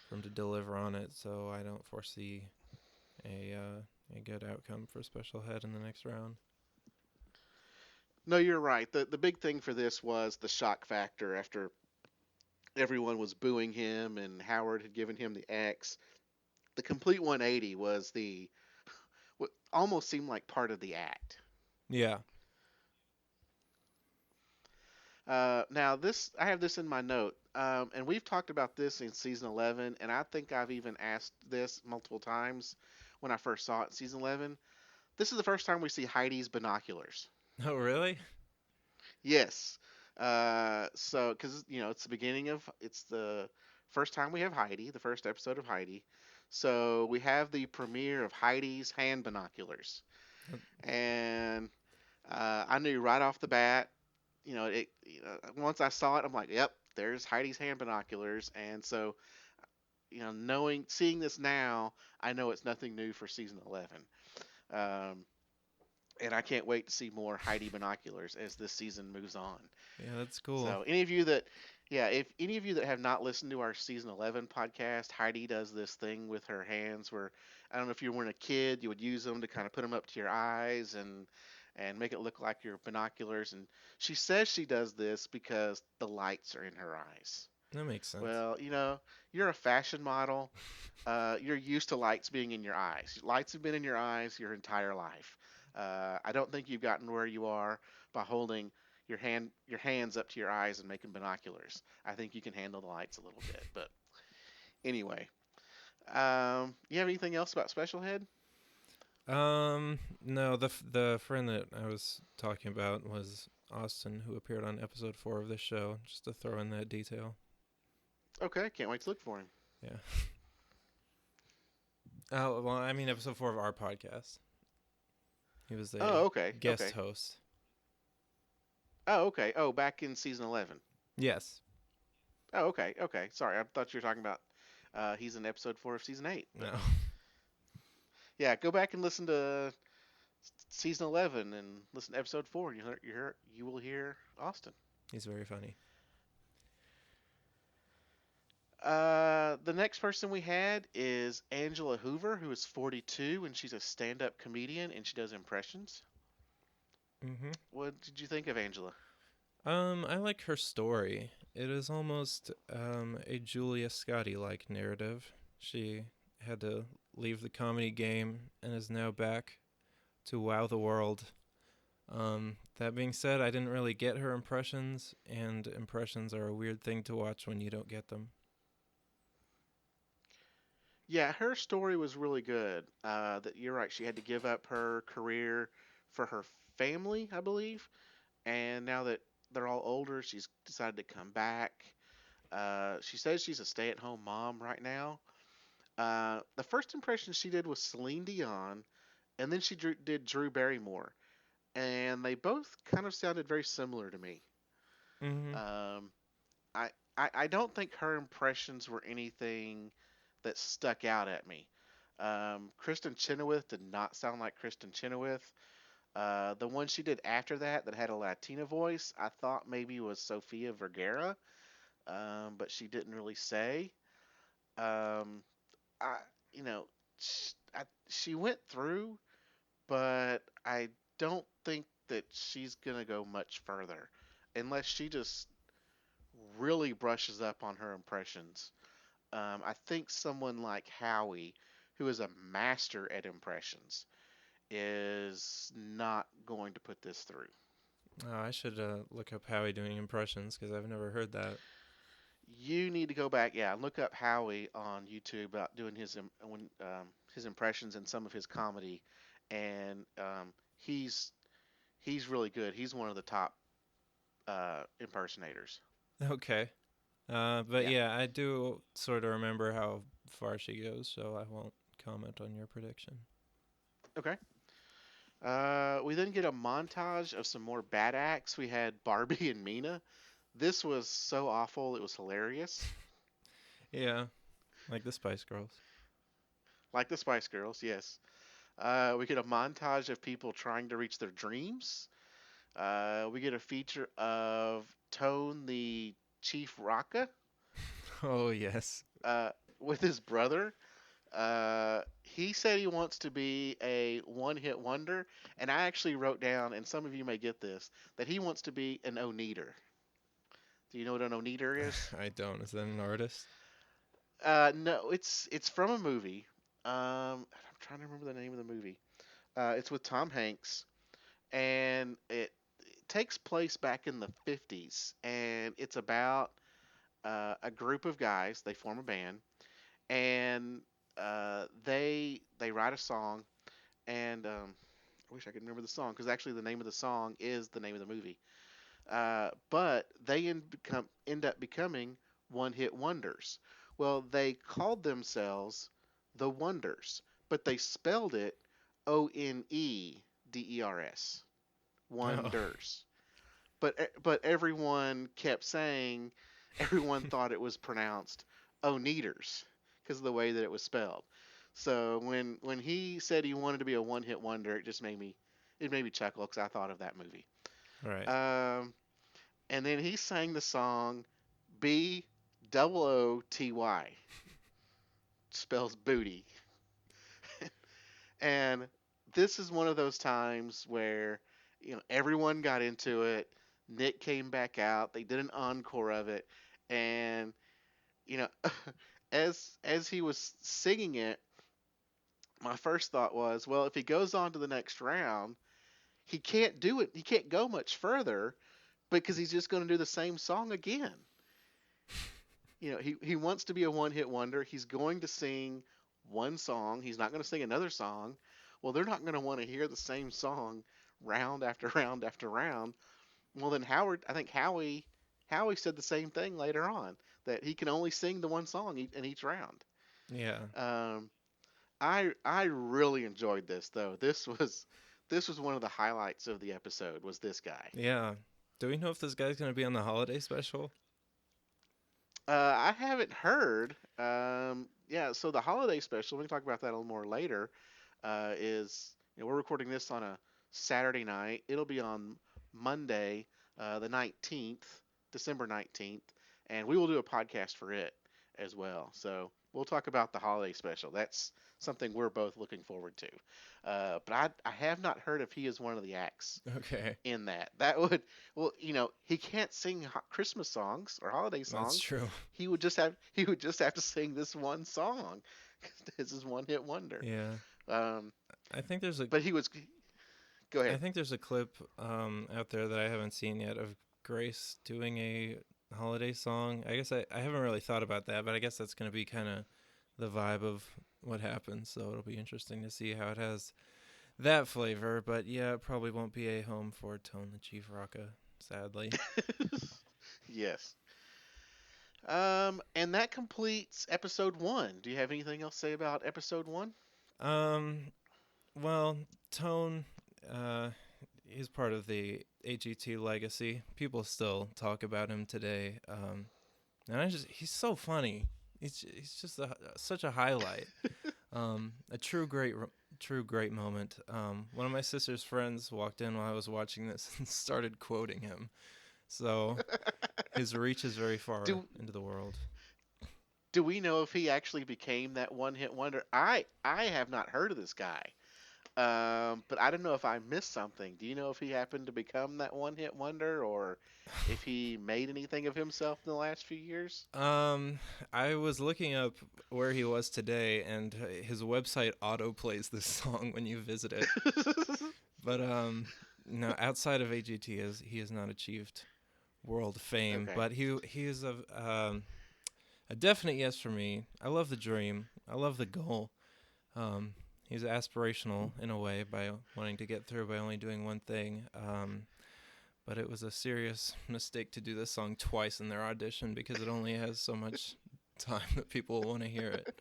for him to deliver on it. So I don't foresee a good outcome for Special Head in the next round. No, you're right. The big thing for this was the shock factor after everyone was booing him and Howard had given him the X. The complete 180 was the what almost seemed like part of the act. Yeah. Now this I have this in my note, and we've talked about this in season 11, and I think I've even asked this multiple times when I first saw it in season 11. This is the first time we see Heidi's binoculars. Oh, really? Yes. So because it's the first time we have Heidi, the first episode of Heidi. So we have the premiere of Heidi's hand binoculars, Uh, and I knew right off the bat. Once I saw it, I'm like, yep, there's Heidi's hand binoculars, and so seeing this now, I know it's nothing new for season 11. Um, and I can't wait to see more Heidi binoculars as this season moves on. Yeah, that's cool. So, if any of you that have not listened to our season 11 podcast, Heidi does this thing with her hands where I don't know if you were a kid, you would use them to kind of put them up to your eyes and make it look like your binoculars. And she says she does this because the lights are in her eyes. That makes sense. Well, you're a fashion model. You're used to lights being in your eyes. Lights have been in your eyes your entire life. I don't think you've gotten where you are by holding your hands up to your eyes and making binoculars. I think you can handle the lights a little bit. But anyway, you have anything else about Special Head? No, the friend that I was talking about was Austin, who appeared on episode 4 of this show. Just to throw in that detail. Okay, can't wait to look for him. Yeah. Oh well, I mean episode 4 of our podcast. He was the Oh, okay, guest okay. host. Oh, okay. Oh, back in season 11. Yes. Oh, okay, okay. Sorry, I thought you were talking about he's in episode 4 of season 8. But No. yeah, go back and listen to season 11 and listen to episode 4, and you will hear Austin. He's very funny. The next person we had is Angela Hoover, who is 42, and she's a stand-up comedian, and she does impressions. Mhm. What did you think of Angela? I like her story. It is almost a Julia Scotti like narrative. She had to leave the comedy game and is now back to wow the world. That being said, I didn't really get her impressions, and impressions are a weird thing to watch when you don't get them. Yeah, her story was really good. That you're right. She had to give up her career for her family, I believe, and now that they're all older, she's decided to come back. She says she's a stay-at-home mom right now. The first impression she did was Celine Dion, and then did Drew Barrymore, and they both kind of sounded very similar to me. Mhm. Um, I don't think her impressions were anything that stuck out at me. Kristen Chenoweth did not sound like Kristen Chenoweth. The one she did after that had a Latina voice, I thought maybe was Sofia Vergara, but she didn't really say. Um, I, you know, she went through, but I don't think that she's gonna go much further unless she just really brushes up on her impressions. I think someone like Howie, who is a master at impressions, is not going to put this through. I should look up Howie doing impressions because I've never heard that. You need to go back, yeah, and look up Howie on YouTube about doing his impressions and some of his comedy, and he's really good. He's one of the top impersonators. Okay. But Yeah. yeah, I do sort of remember how far she goes, so I won't comment on your prediction. Okay. We then get a montage of some more bad acts. We had Barbie and Mina. This was so awful, it was hilarious. Yeah, like the Spice Girls. Like the Spice Girls, yes. We get a montage of people trying to reach their dreams. We get a feature of Tone the Chiefrocca Oh yes. uh, with his brother. He said he wants to be a one-hit wonder, and I actually wrote down, and some of you may get this, that he wants to be an oneater. Do you know what an oneater is? I don't. Is that an artist? No, it's from a movie. I'm trying to remember the name of the movie. It's with Tom Hanks, and it takes place back in the 50s, and it's about a group of guys. They form a band, and they write a song, and I wish I could remember the song because actually the name of the song is the name of the movie. But they end up becoming one hit wonders. Well, they called themselves the Wonders, but they spelled it Oneders, Oh, Wonders. But everyone kept saying, everyone thought it was pronounced Oneaters because of the way that it was spelled. So when he said he wanted to be a one hit wonder, it made me chuckle because I thought of that movie. right. Um, and then he sang the song Booty, spells booty. And this is one of those times where everyone got into it. Nick came back out. They did an encore of it, and you know, as he was singing it, my first thought was, well, if he goes on to the next round, he can't do it. He can't go much further because he's just going to do the same song again. He wants to be a one hit wonder. He's going to sing one song. He's not going to sing another song. Well, they're not going to want to hear the same song round after round after round. Well, then I think Howie said the same thing later on that he can only sing the one song in each round. Yeah. Um, I really enjoyed this though. This was one of the highlights of the episode was this guy. Yeah. Do we know if this guy's going to be on the holiday special? I haven't heard. Yeah, so the holiday special, we can talk about that a little more later. Is we're recording this on a Saturday night. It'll be on Monday, the 19th, December 19th, and we will do a podcast for it as well. So we'll talk about the holiday special. That's something we're both looking forward to. But I have not heard if he is one of the acts Okay. in that. That would well, he can't sing Christmas songs or holiday That's songs. true. He would just have to sing this one song. This is one hit wonder. Yeah. Um, I think there's a but he was. Go I ahead. think there's a clip out there that I haven't seen yet of Grace doing a holiday song. I guess I haven't really thought about that, but I guess that's going to be kind of the vibe of what happens. So it'll be interesting to see how it has that flavor. But yeah, it probably won't be a home for Tone the Chiefrocca, sadly. Yes. And that completes episode one. Do you have anything else to say about episode one? Um, well, Tone, uh, he's part of the AGT legacy. People still talk about him today. And he's so funny. He's just such a highlight. A true great moment. One of my sister's friends walked in while I was watching this and started quoting him. So his reach is very far Do into the world. Do we know if he actually became that one hit wonder? I have not heard of this guy. But I don't know if I missed something. Do you know if he happened to become that one hit wonder or if he made anything of himself in the last few years? Um, I was looking up where he was today, and his website auto plays this song when you visit it. But no, outside of AGT, he has not achieved world fame. Okay. But he is a definite yes for me. I love the dream. I love the goal. He's aspirational in a way by wanting to get through by only doing one thing. But it was a serious mistake to do this song twice in their audition because it only has so much time that people want to hear it.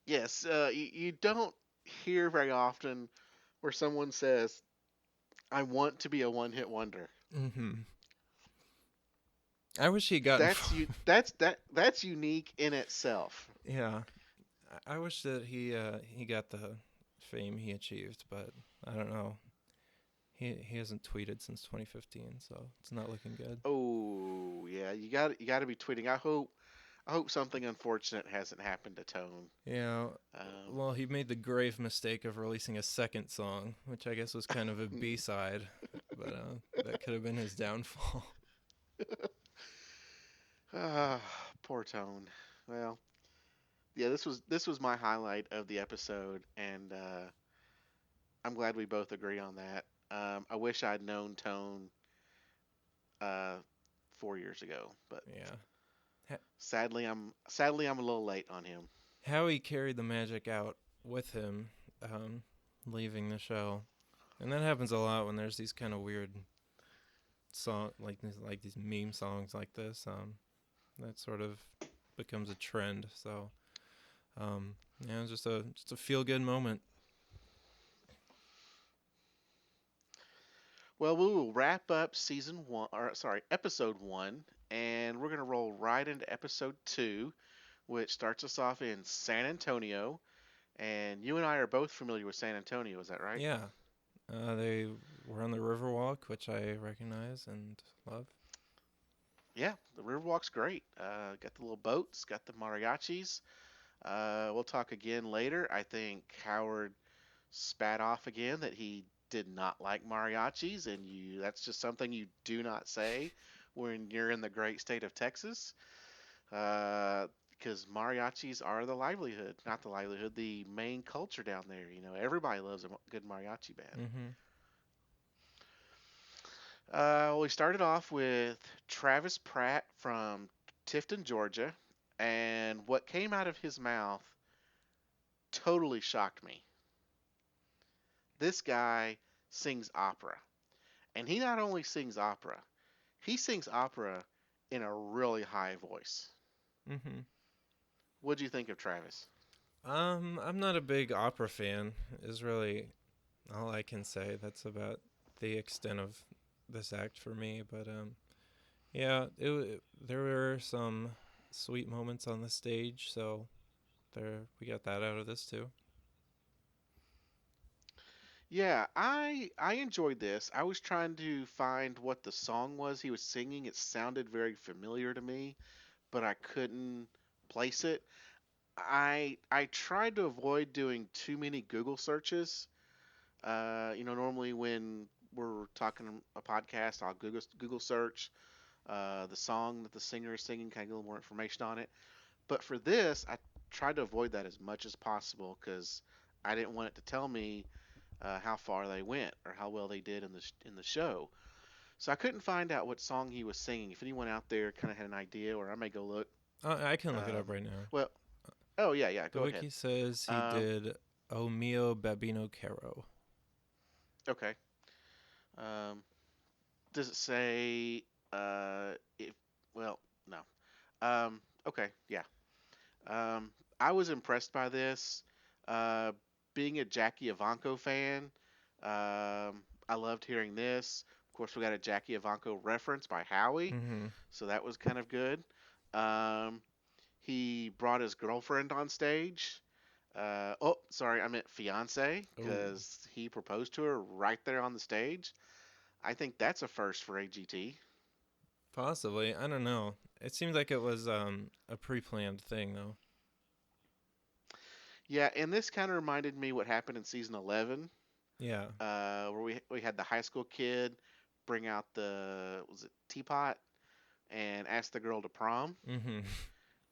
Yes, you don't hear very often where someone says, "I want to be a one-hit wonder." Hmm. I wish he got. That's unique in itself. Yeah, I wish that he got the fame he achieved, but I don't know. He hasn't tweeted since 2015, so it's not looking good. Oh yeah, you got to be tweeting. I hope something unfortunate hasn't happened to Tone. Yeah. Um, Well, he made the grave mistake of releasing a second song, which I guess was kind of a B-side, but that could have been his downfall. ah, poor Tone. Well, yeah, this was my highlight of the episode, and I'm glad we both agree on that. I wish I'd known Tone uh, 4 years ago, but Yeah. Ha- sadly I'm a little late on him. how he carried the magic out with him, um, leaving the show, and that happens a lot when there's these kind of weird song like these meme songs like this. That sort of becomes a trend. So, yeah, it's just a feel good moment. Well, we will wrap up season one, or sorry, episode one, and we're gonna roll right into episode two, which starts us off in San Antonio. And you and I are both familiar with San Antonio, is that right? Yeah, they were on the Riverwalk, which I recognize and love. Yeah, the Riverwalk's great. Got the little boats, got the mariachis. We'll talk again later. I think Howard spat off again that he did not like mariachis, and that's just something you do not say when you're in the great state of Texas. Because mariachis are the livelihood, not the livelihood, the main culture down there. Everybody loves a good mariachi band. Mm-hmm. We started off with Travis Pratt from Tifton, Georgia, and what came out of his mouth totally shocked me. This guy sings opera, and he not only sings opera, he sings opera in a really high voice. Mm-hmm. What'd you think of Travis? I'm not a big opera fan. Is really all I can say. That's about the extent of this act for me. But yeah, there were some sweet moments on the stage, so there we got that out of this too. Yeah, I enjoyed this. I was trying to find what the song was he was singing. It sounded very familiar to me, but I couldn't place it. I tried to avoid doing too many Google searches. Normally when we're talking a podcast, I'll Google search the song that the singer is singing, kind of get a little more information on it. But for this, I tried to avoid that as much as possible because I didn't want it to tell me how far they went or how well they did in the show. So I couldn't find out what song he was singing. If anyone out there kind of had an idea, or I may go look. I can look it up Um, right now. well, oh yeah, yeah, The go ahead. wiki says he Um, did "O mio babino caro." okay. Um, does it say if? Well, no. Okay, yeah. Um, I was impressed by this. Uh, Being a Jackie Ivanko fan, I loved hearing this. Of course, we got a Jackie Ivanko reference by Howie, Mm-hmm. so that was kind of good. Um, he brought his girlfriend on stage. Oh, sorry, I meant fiance Oh, because he proposed to her right there on the stage. I think that's a first for AGT. possibly. I don't know. It seemed like it was a pre-planned thing though. Yeah, and this kind of reminded me what happened in season 11, Yeah. where we had the high school kid bring out the was it teapot and ask the girl to prom, Mm-hmm.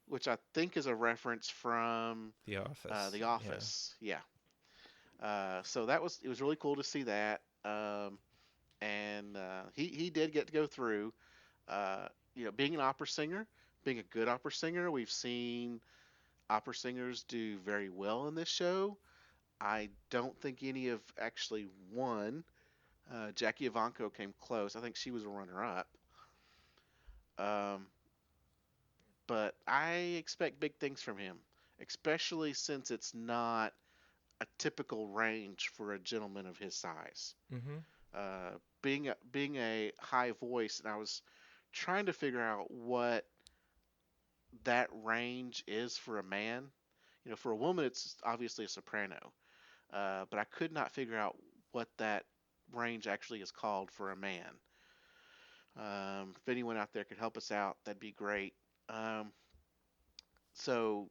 which I think is a reference from The Office. The Yeah. Office. Yeah. So it was really cool to see that. And he did get to go through. Uh, being an opera singer, being a good opera singer, we've seen opera singers do very well in this show. I don't think any have actually won. Jackie Ivanko came close. I think she was a runner up. Um, but I expect big things from him, especially since it's not a typical range for a gentleman of his size. Mm-hmm. Being a high voice, and I was trying to figure out what that range is for a man. For a woman, it's obviously a soprano, but I could not figure out what that range actually is called for a man. If anyone out there could help us out, that'd be great. Um, So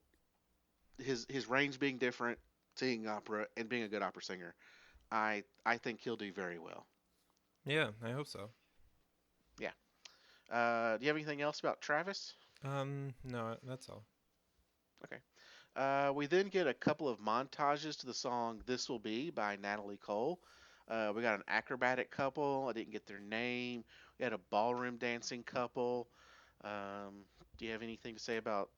his range being different, singing opera and being a good opera singer, I think he'll do very well. Yeah, I hope so. Yeah. Do you have anything else about Travis? No, that's all. Okay. We then get a couple of montages to the song "This Will Be" by Natalie Cole. We got an acrobatic couple. I didn't get their name. We had a ballroom dancing couple. Do you have anything to say about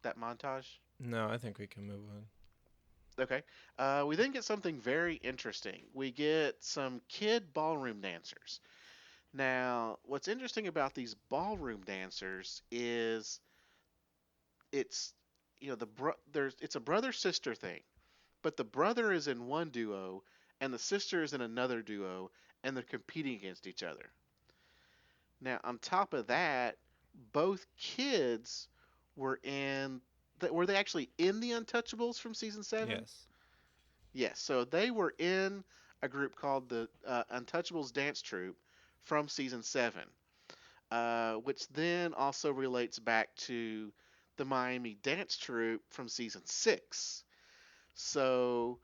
that montage? No, I think we can move on. Okay. We then get something very interesting. We get some kid ballroom dancers. Now, what's interesting about these ballroom dancers is it's there's it's a brother sister thing, but the brother is in one duo and the sister is in another duo, and they're competing against each other. Now, on top of that, both kids were in were they actually in the Untouchables from season 7? Yes. Yes, so they were in a group called the Untouchables Dance Troupe from season 7, which then also relates back to the Miami Dance Troupe from season 6. So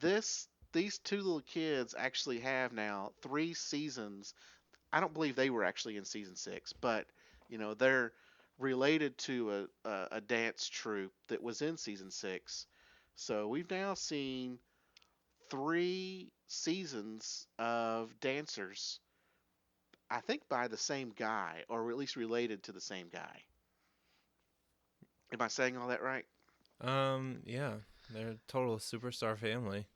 this these two little kids actually have now 3 seasons. I don't believe they were actually in season 6, but they're related to a dance troupe that was in season 6. So we've now seen 3 seasons of dancers, I think by the same guy, or at least related to the same guy. Am I saying all that right? Yeah, they're a total superstar family.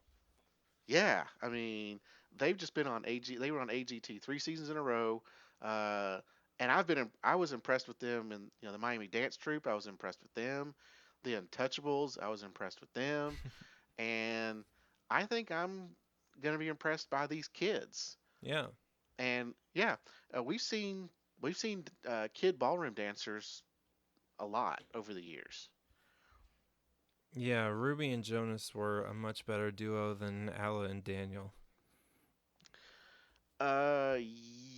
Yeah, I mean, they've just been on AG. They were on AGT 3 seasons in a row, uh, and I was impressed with them. And the Miami Dance Troupe, I was impressed with them. The Untouchables, I was impressed with them. And I think I'm gonna be impressed by these kids. Yeah. And yeah, we've seen kid ballroom dancers a lot over the years. Yeah, Ruby and Jonas were a much better duo than Alla and Daniel.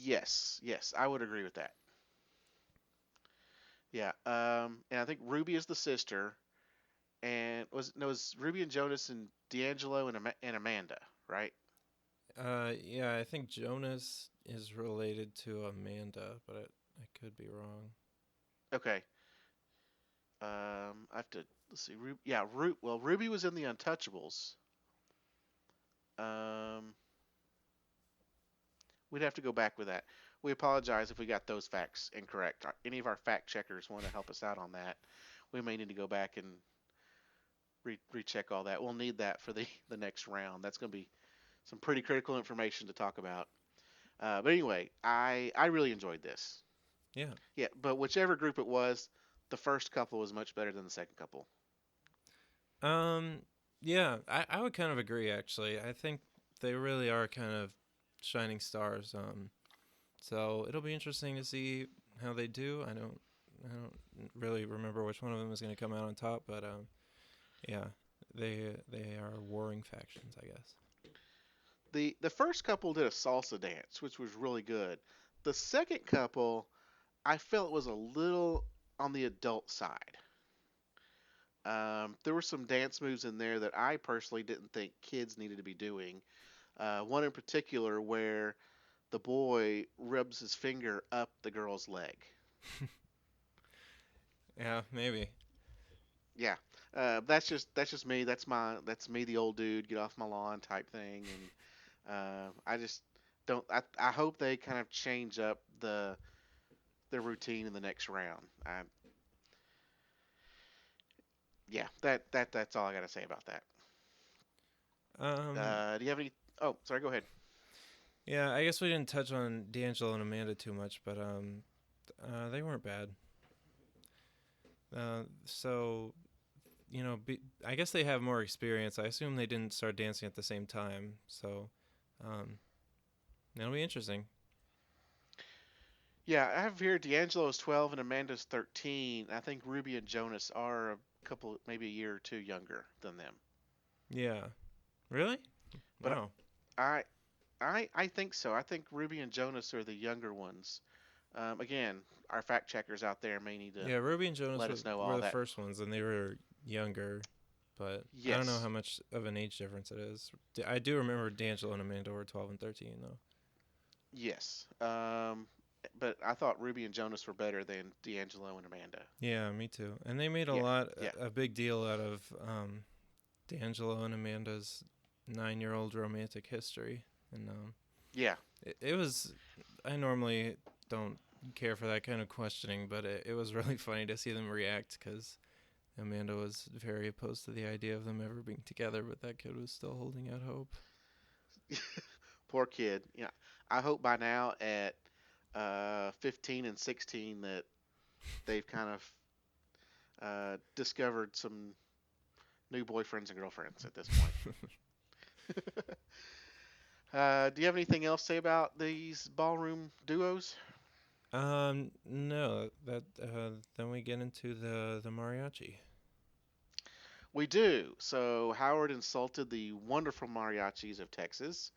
Yes, I would agree with that. Yeah, and I think Ruby is the sister, and was Ruby and Jonas and D'Angelo and and Amanda, right? Yeah, I think Jonas is related to Amanda, but I could be wrong. Okay. I have to let's see. Yeah, well, Ruby was in the Untouchables. Um, we'd have to go back with that. We apologize if we got those facts incorrect. Any of our fact checkers want to help us out on that? We may need to go back and recheck all that. We'll need that for the the next round. That's going to be some pretty critical information to talk about. But anyway, I really enjoyed this. Yeah. Yeah, but whichever group it was, the first couple was much better than the second couple. Um, yeah, I would kind of agree actually. I think they really are kind of shining stars. So it'll be interesting to see how they do. I don't really remember which one of them is going to come out on top, but yeah, they are warring factions, I guess. The first couple did a salsa dance, which was really good. The second couple, I felt was a little on the adult side. There were some dance moves in there that I personally didn't think kids needed to be doing. One in particular where the boy rubs his finger up the girl's leg. Yeah, maybe. Yeah, that's just me. That's me, the old dude, get off my lawn type thing. And I just don't. I hope they kind of change up the routine in the next round. Yeah, that's all I got to say about that. Um, Do you have any? Oh, sorry. Go ahead. yeah, I guess we didn't touch on D'Angelo and Amanda too much, but they weren't bad. So I guess they have more experience. I assume they didn't start dancing at the same time, so um, it'll be interesting. Yeah, I have here D'Angelo's 12 and Amanda's 13. I think Ruby and Jonas are a couple, maybe a year or two younger than them. Yeah. Really? But Wow. I think so. I think Ruby and Jonas are the younger ones. Again, our fact checkers out there may need to Yeah, Ruby and Jonas let us know were all the that. first ones, and they were younger. But I don't know Yes, how much of an age difference it is. I do remember D'Angelo and Amanda were 12 and 13, though. yes. But I thought Ruby and Jonas were better than D'Angelo and Amanda. Yeah, me too. And they made Yeah, yeah, a big deal out of D'Angelo and Amanda's 9-year old romantic history. And yeah. it was, I normally don't care for that kind of questioning, but it was really funny to see them react because Amanda was very opposed to the idea of them ever being together, but that kid was still holding out hope. Poor kid. Yeah, I hope by now at 15 and 16 that they've kind of discovered some new boyfriends and girlfriends at this point. Do you have anything else to say about these ballroom duos? No, that then we get into the mariachi. We do. So Howard insulted the wonderful mariachis of Texas.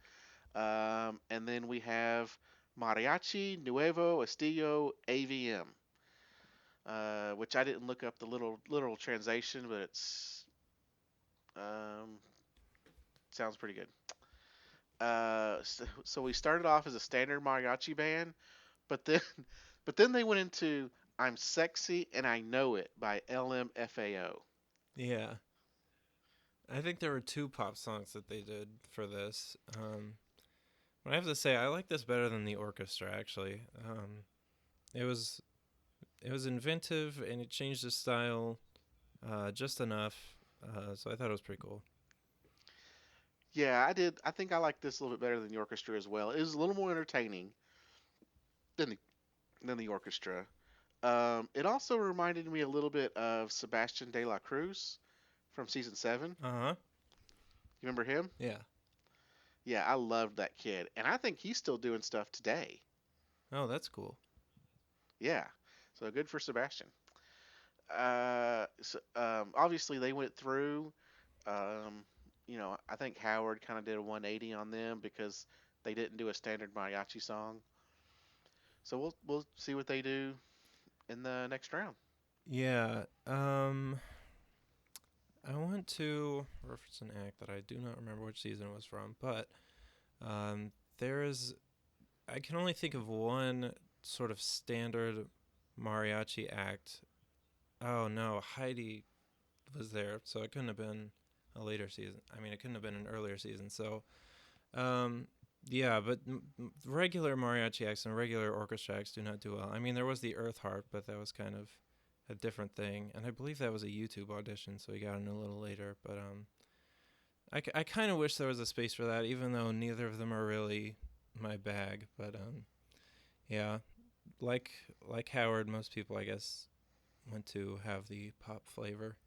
And then we have Mariachi Nuevo Estilo AVM, which I didn't look up the literal translation, but it's um, sounds pretty good. So we started off as a standard mariachi band, but then but then they went into "I'm Sexy and I Know It" by LMFAO. Yeah, I think there were two pop songs that they did for this. But I have to say, I like this better than the orchestra. Actually, it was it was inventive and it changed the style just enough. So I thought it was pretty cool. Yeah, I did. I think I like this a little bit better than the orchestra as well. It was a little more entertaining than the orchestra. It also reminded me a little bit of Sebastian de la Cruz from season 7. Uh huh. You remember him? Yeah. Yeah, I loved that kid, and I think he's still doing stuff today. Oh, that's cool. Yeah, so good for Sebastian. Obviously they went through. Um, I think Howard kind of did a 180 on them because they didn't do a standard mariachi song. So we'll see what they do in the next round. Yeah. I want to reference an act that I do not remember which season it was from, but there is. I can only think of one sort of standard mariachi act. Oh no, Heidi was there, so it couldn't have been a later season. I mean, it couldn't have been an earlier season. So, um, yeah, but regular mariachi acts and regular orchestra acts do not do well. I mean, there was the Earth Harp, but that was kind of a different thing, and I believe that was a YouTube audition, so he got in a little later. But I kind of wish there was a space for that, even though neither of them are really my bag. But yeah, like like Howard, most people I guess want to have the pop flavor.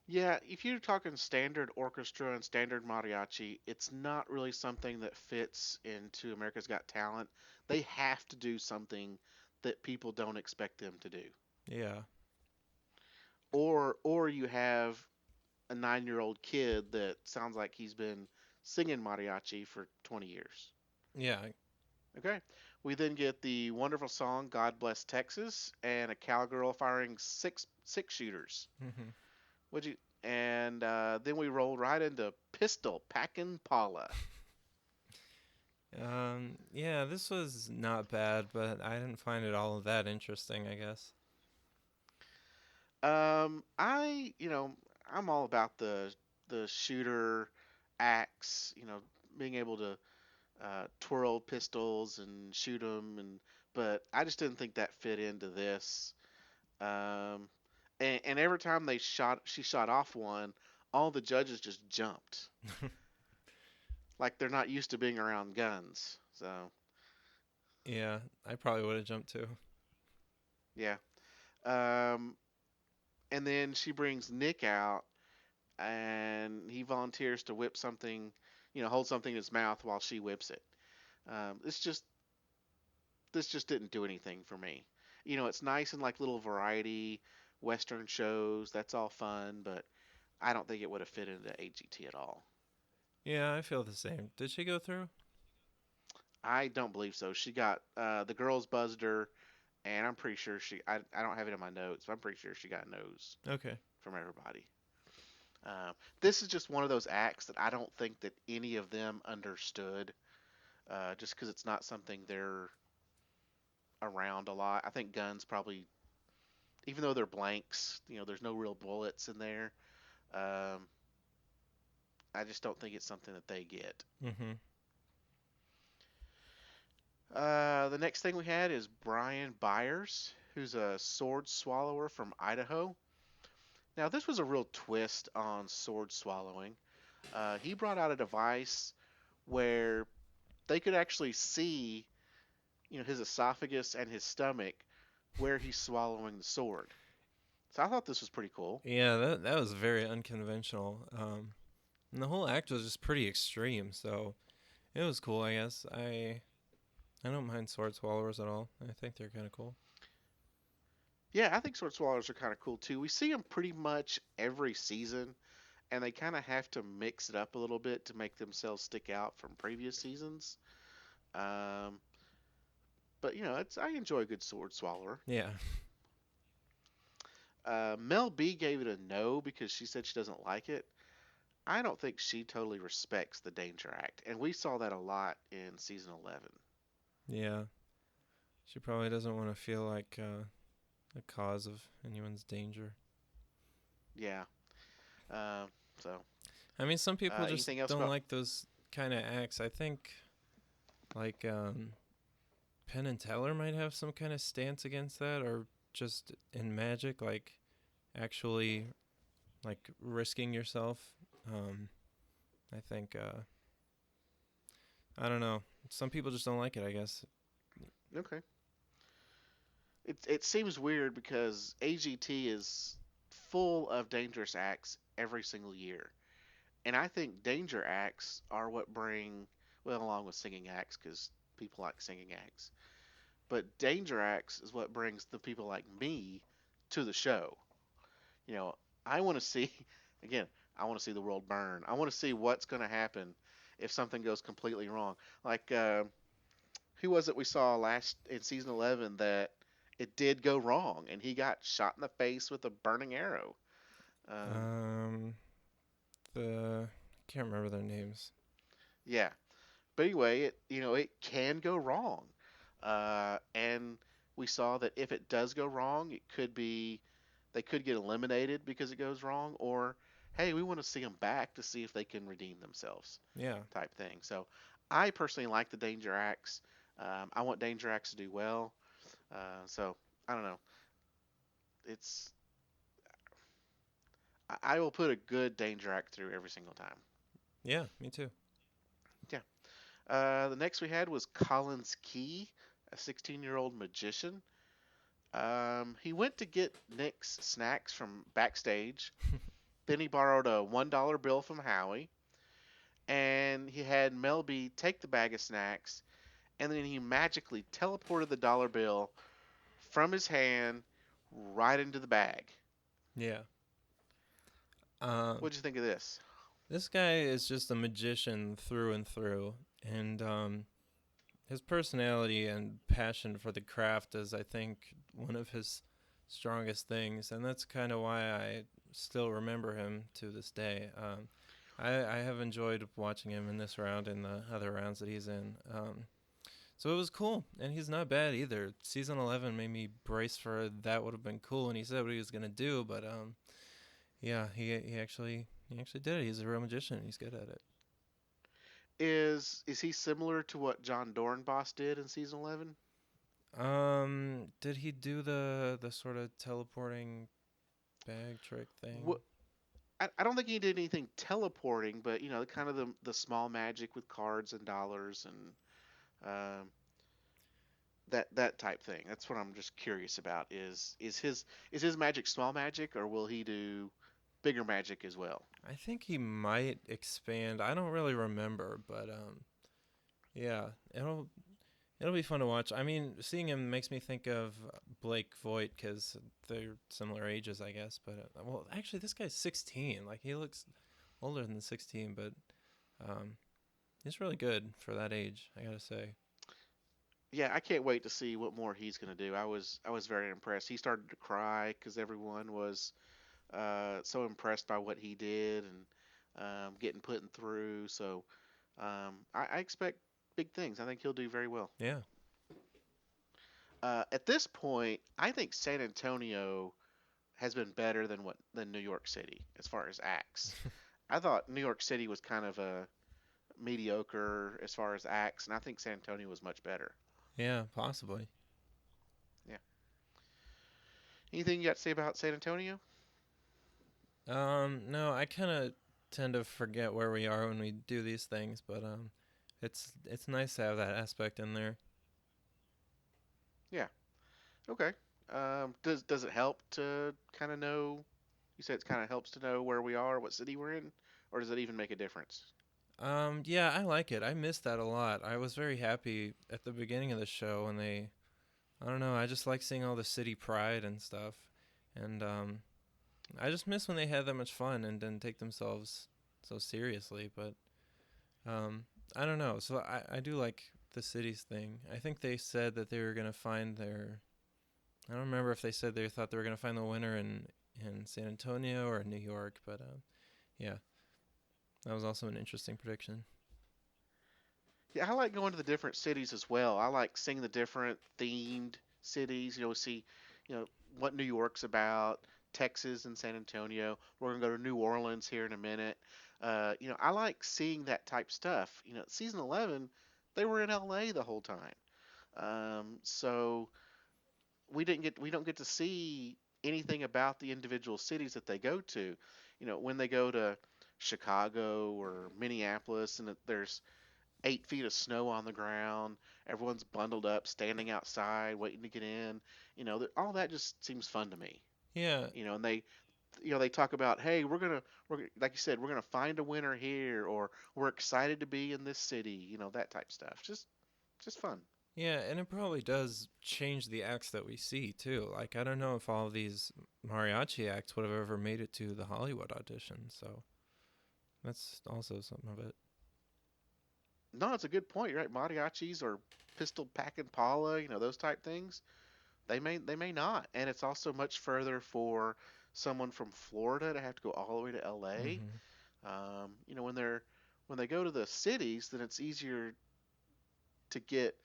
Yeah, if you're talking standard orchestra and standard mariachi, it's not really something that fits into America's Got Talent. They have to do something that people don't expect them to do. Yeah, Or you have a 9-year-old kid that sounds like he's been singing mariachi for 20 years. yeah. Okay. We then get the wonderful song "God Bless Texas" and a cowgirl firing six shooters. Mm-hmm. Would you? And then we rolled right into "Pistol Packin' Paula." Yeah, this was not bad, but I didn't find it all that interesting, I guess. I'm all about the shooter acts. Being able to twirl pistols and shoot them, but I just didn't think that fit into this. Um, and every time she shot off one, all the judges just jumped, like they're not used to being around guns. So Yeah, I probably would have jumped too. yeah. Um, and then she brings Nick out, and he volunteers to whip something, hold something in his mouth while she whips it. It's just this just didn't do anything for me. It's nice in like little variety Western shows. That's all fun, but I don't think it would have fit into AGT at all. Yeah, I feel the same. Did she go through? I don't believe so. She got the girls buzzed her, and I'm pretty sure I don't have it in my notes, but I'm pretty sure she got no's Okay. from everybody. This is just one of those acts that I don't think that any of them understood, just because it's not something they're around a lot. I think guns probably, even though they're blanks, there's no real bullets in there. Um, I just don't think it's something that they get. Mhm. The next thing we had is Brian Byers, who's a sword swallower from Idaho. Now, this was a real twist on sword swallowing. He brought out a device where they could actually see, his esophagus and his stomach where he's swallowing the sword. So I thought this was pretty cool. Yeah, that was very unconventional. And the whole act was just pretty extreme, so it was cool. I guess I don't mind sword swallowers at all. I think they're kind of cool. Yeah, I think sword swallowers are kind of cool too. We see them pretty much every season, and they kind of have to mix it up a little bit to make themselves stick out from previous seasons. Um, but it's I enjoy a good sword swallower. Yeah. Mel B gave it a no because she said she doesn't like it. I don't think she totally respects the Danger Act, and we saw that a lot in season 11. Yeah. She probably doesn't want to feel like a cause of anyone's danger. Yeah. Uh, so, I mean, some people just anything else don't about? like those kind of acts. I think like Penn and Teller might have some kind of stance against that, or just in magic, like actually like risking yourself. Um, I think I don't know. Some people just don't like it. I guess. Okay. It seems weird because AGT is full of dangerous acts every single year, and I think danger acts are what bring, well, along with singing acts because people like singing acts, but danger acts is what brings the people like me to the show. You know, I want to see, again, I want to see the world burn. I want to see what's going to happen if something goes completely wrong. Like, who was it we saw last in season 11 that it did go wrong and he got shot in the face with a burning arrow? Um, Um, the I can't remember their names. yeah. But anyway, it can go wrong. And we saw that if it does go wrong, it could be they could get eliminated because it goes wrong, or hey, we want to see them back to see if they can redeem themselves, Yeah. type thing. So I personally like the Danger Acts. I want Danger Acts to do well. So I don't know. It's I will put a good Danger Act through every single time. Yeah. Me too. Yeah. The next we had was Collins Key, a 16-year-old magician. He went to get Nick's snacks from backstage. Then he borrowed a $1 bill from Howie, and he had Melby take the bag of snacks, and then he magically teleported the dollar bill from his hand right into the bag. Yeah. Um, What'd you think of this? this guy is just a magician through and through, and his personality and passion for the craft is, I think, one of his strongest things, and that's kind of why I still remember him to this day. I have enjoyed watching him in this round and the other rounds that he's in. So it was cool, and he's not bad either. Season 11 made me brace for that would have been cool, and he said what he was gonna do, but yeah, he actually did it. He's a real magician. He's good at it. Is he similar to what John Dornbos did in season 11? Did he do the sort of teleporting bag trick thing? What I don't think he did anything teleporting, but kind of the small magic with cards and dollars and that type thing. That's what I'm just curious about. Is his magic small magic, or will he do bigger magic as well? I think he might expand. I don't really remember, but yeah, it'll be fun to watch. I mean, seeing him makes me think of Blake Voigt because they're similar ages, I guess. But well, actually, this guy's 16. Like he looks older than 16, but um, he's really good for that age. I gotta say. yeah, I can't wait to see what more he's going to do. I was very impressed. He started to cry because everyone was so impressed by what he did and getting put through. So I expect big things. I think he'll do very well. Yeah. At this point, I think San Antonio has been better than New York City as far as acts. I thought New York City was kind of a mediocre as far as acts, and I think San Antonio was much better. Yeah, possibly. Yeah. Anything you got to say about San Antonio? No, I kind of tend to forget where we are when we do these things, but it's nice to have that aspect in there. Yeah. Okay. Does it help to kind of know? You said it kind of helps to know where we are, what city we're in, or does it even make a difference? Yeah, I like it. I missed that a lot. I was very happy at the beginning of the show when they, I don't know, I just like seeing all the city pride and stuff. And I just miss when they had that much fun and didn't take themselves so seriously. But I don't know. So I do like the cities thing. I think they said that they were going to find their, I don't remember if they said they thought they were going to find the winner in San Antonio or New York. But yeah, that was also an interesting prediction. Yeah, I like going to the different cities as well. I like seeing the different themed cities. See, what New York's about, Texas and San Antonio. We're gonna go to New Orleans here in a minute. I like seeing that type stuff. Season 11, they were in LA the whole time. So we don't get to see anything about the individual cities that they go to. When they go to Chicago or Minneapolis, and there's 8 feet of snow on the ground. Everyone's bundled up, standing outside, waiting to get in. All that just seems fun to me. Yeah, And they talk about, hey, like you said, we're gonna find a winner here, or we're excited to be in this city. That type stuff. Just fun. yeah, and it probably does change the acts that we see too. Like I don't know if all of these mariachi acts would have ever made it to the Hollywood audition, so that's also something of it. No, it's a good point, right? Mariachis or pistol packing Paula, those type things. They may not, and it's also much further for someone from Florida to have to go all the way to LA. Hmm. When they go to the cities, then it's easier to get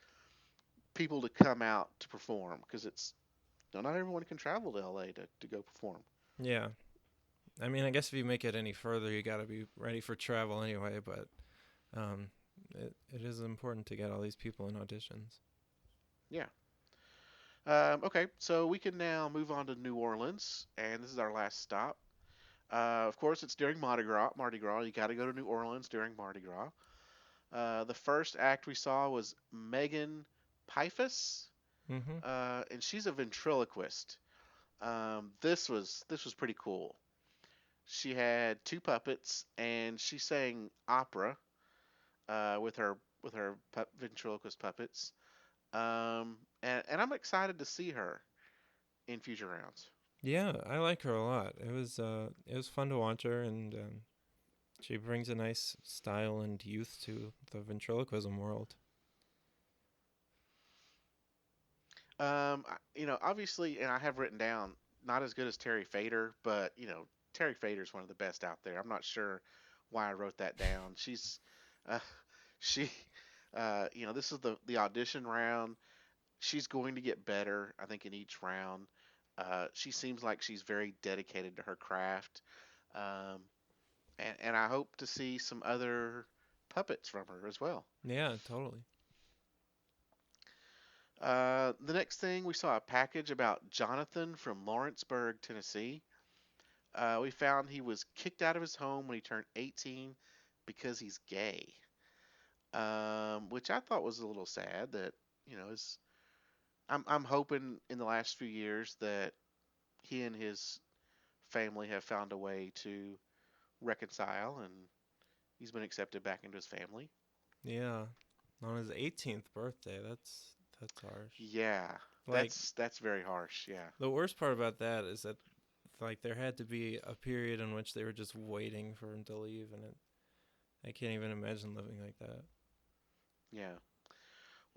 people to come out to perform because not everyone can travel to LA to go perform. Yeah, I mean, I guess if you make it any further, you got to be ready for travel anyway. But um, it is important to get all these people in auditions. Yeah. Okay, so we can now move on to New Orleans, and this is our last stop. Of course, it's during Mardi Gras. Mardi Gras, you got to go to New Orleans during Mardi Gras. The first act we saw was Megan Pifus, Hmm. and she's a ventriloquist. This was pretty cool. She had two puppets, and she sang opera with her ventriloquist puppets. And I'm excited to see her in future rounds. Yeah, I like her a lot. It was fun to watch her, and she brings a nice style and youth to the ventriloquism world. Obviously, and I have written down not as good as Terry Fader, but Terry Fader is one of the best out there. I'm not sure why I wrote that down. Uh, she, this is the audition round. She's going to get better, I think, in each round. She seems like she's very dedicated to her craft, um, and I hope to see some other puppets from her as well. Yeah, totally. The next thing we saw a package about Jonathan from Lawrenceburg, Tennessee. We found he was kicked out of his home when he turned 18 because he's gay, which I thought was a little sad. That is, I'm hoping in the last few years that he and his family have found a way to reconcile, and he's been accepted back into his family. Yeah, on his 18th birthday. That's harsh. Yeah, Like that's very harsh. Yeah. the worst part about that is that like there had to be a period in which they were just waiting for him to leave, and I can't even imagine living like that. Yeah.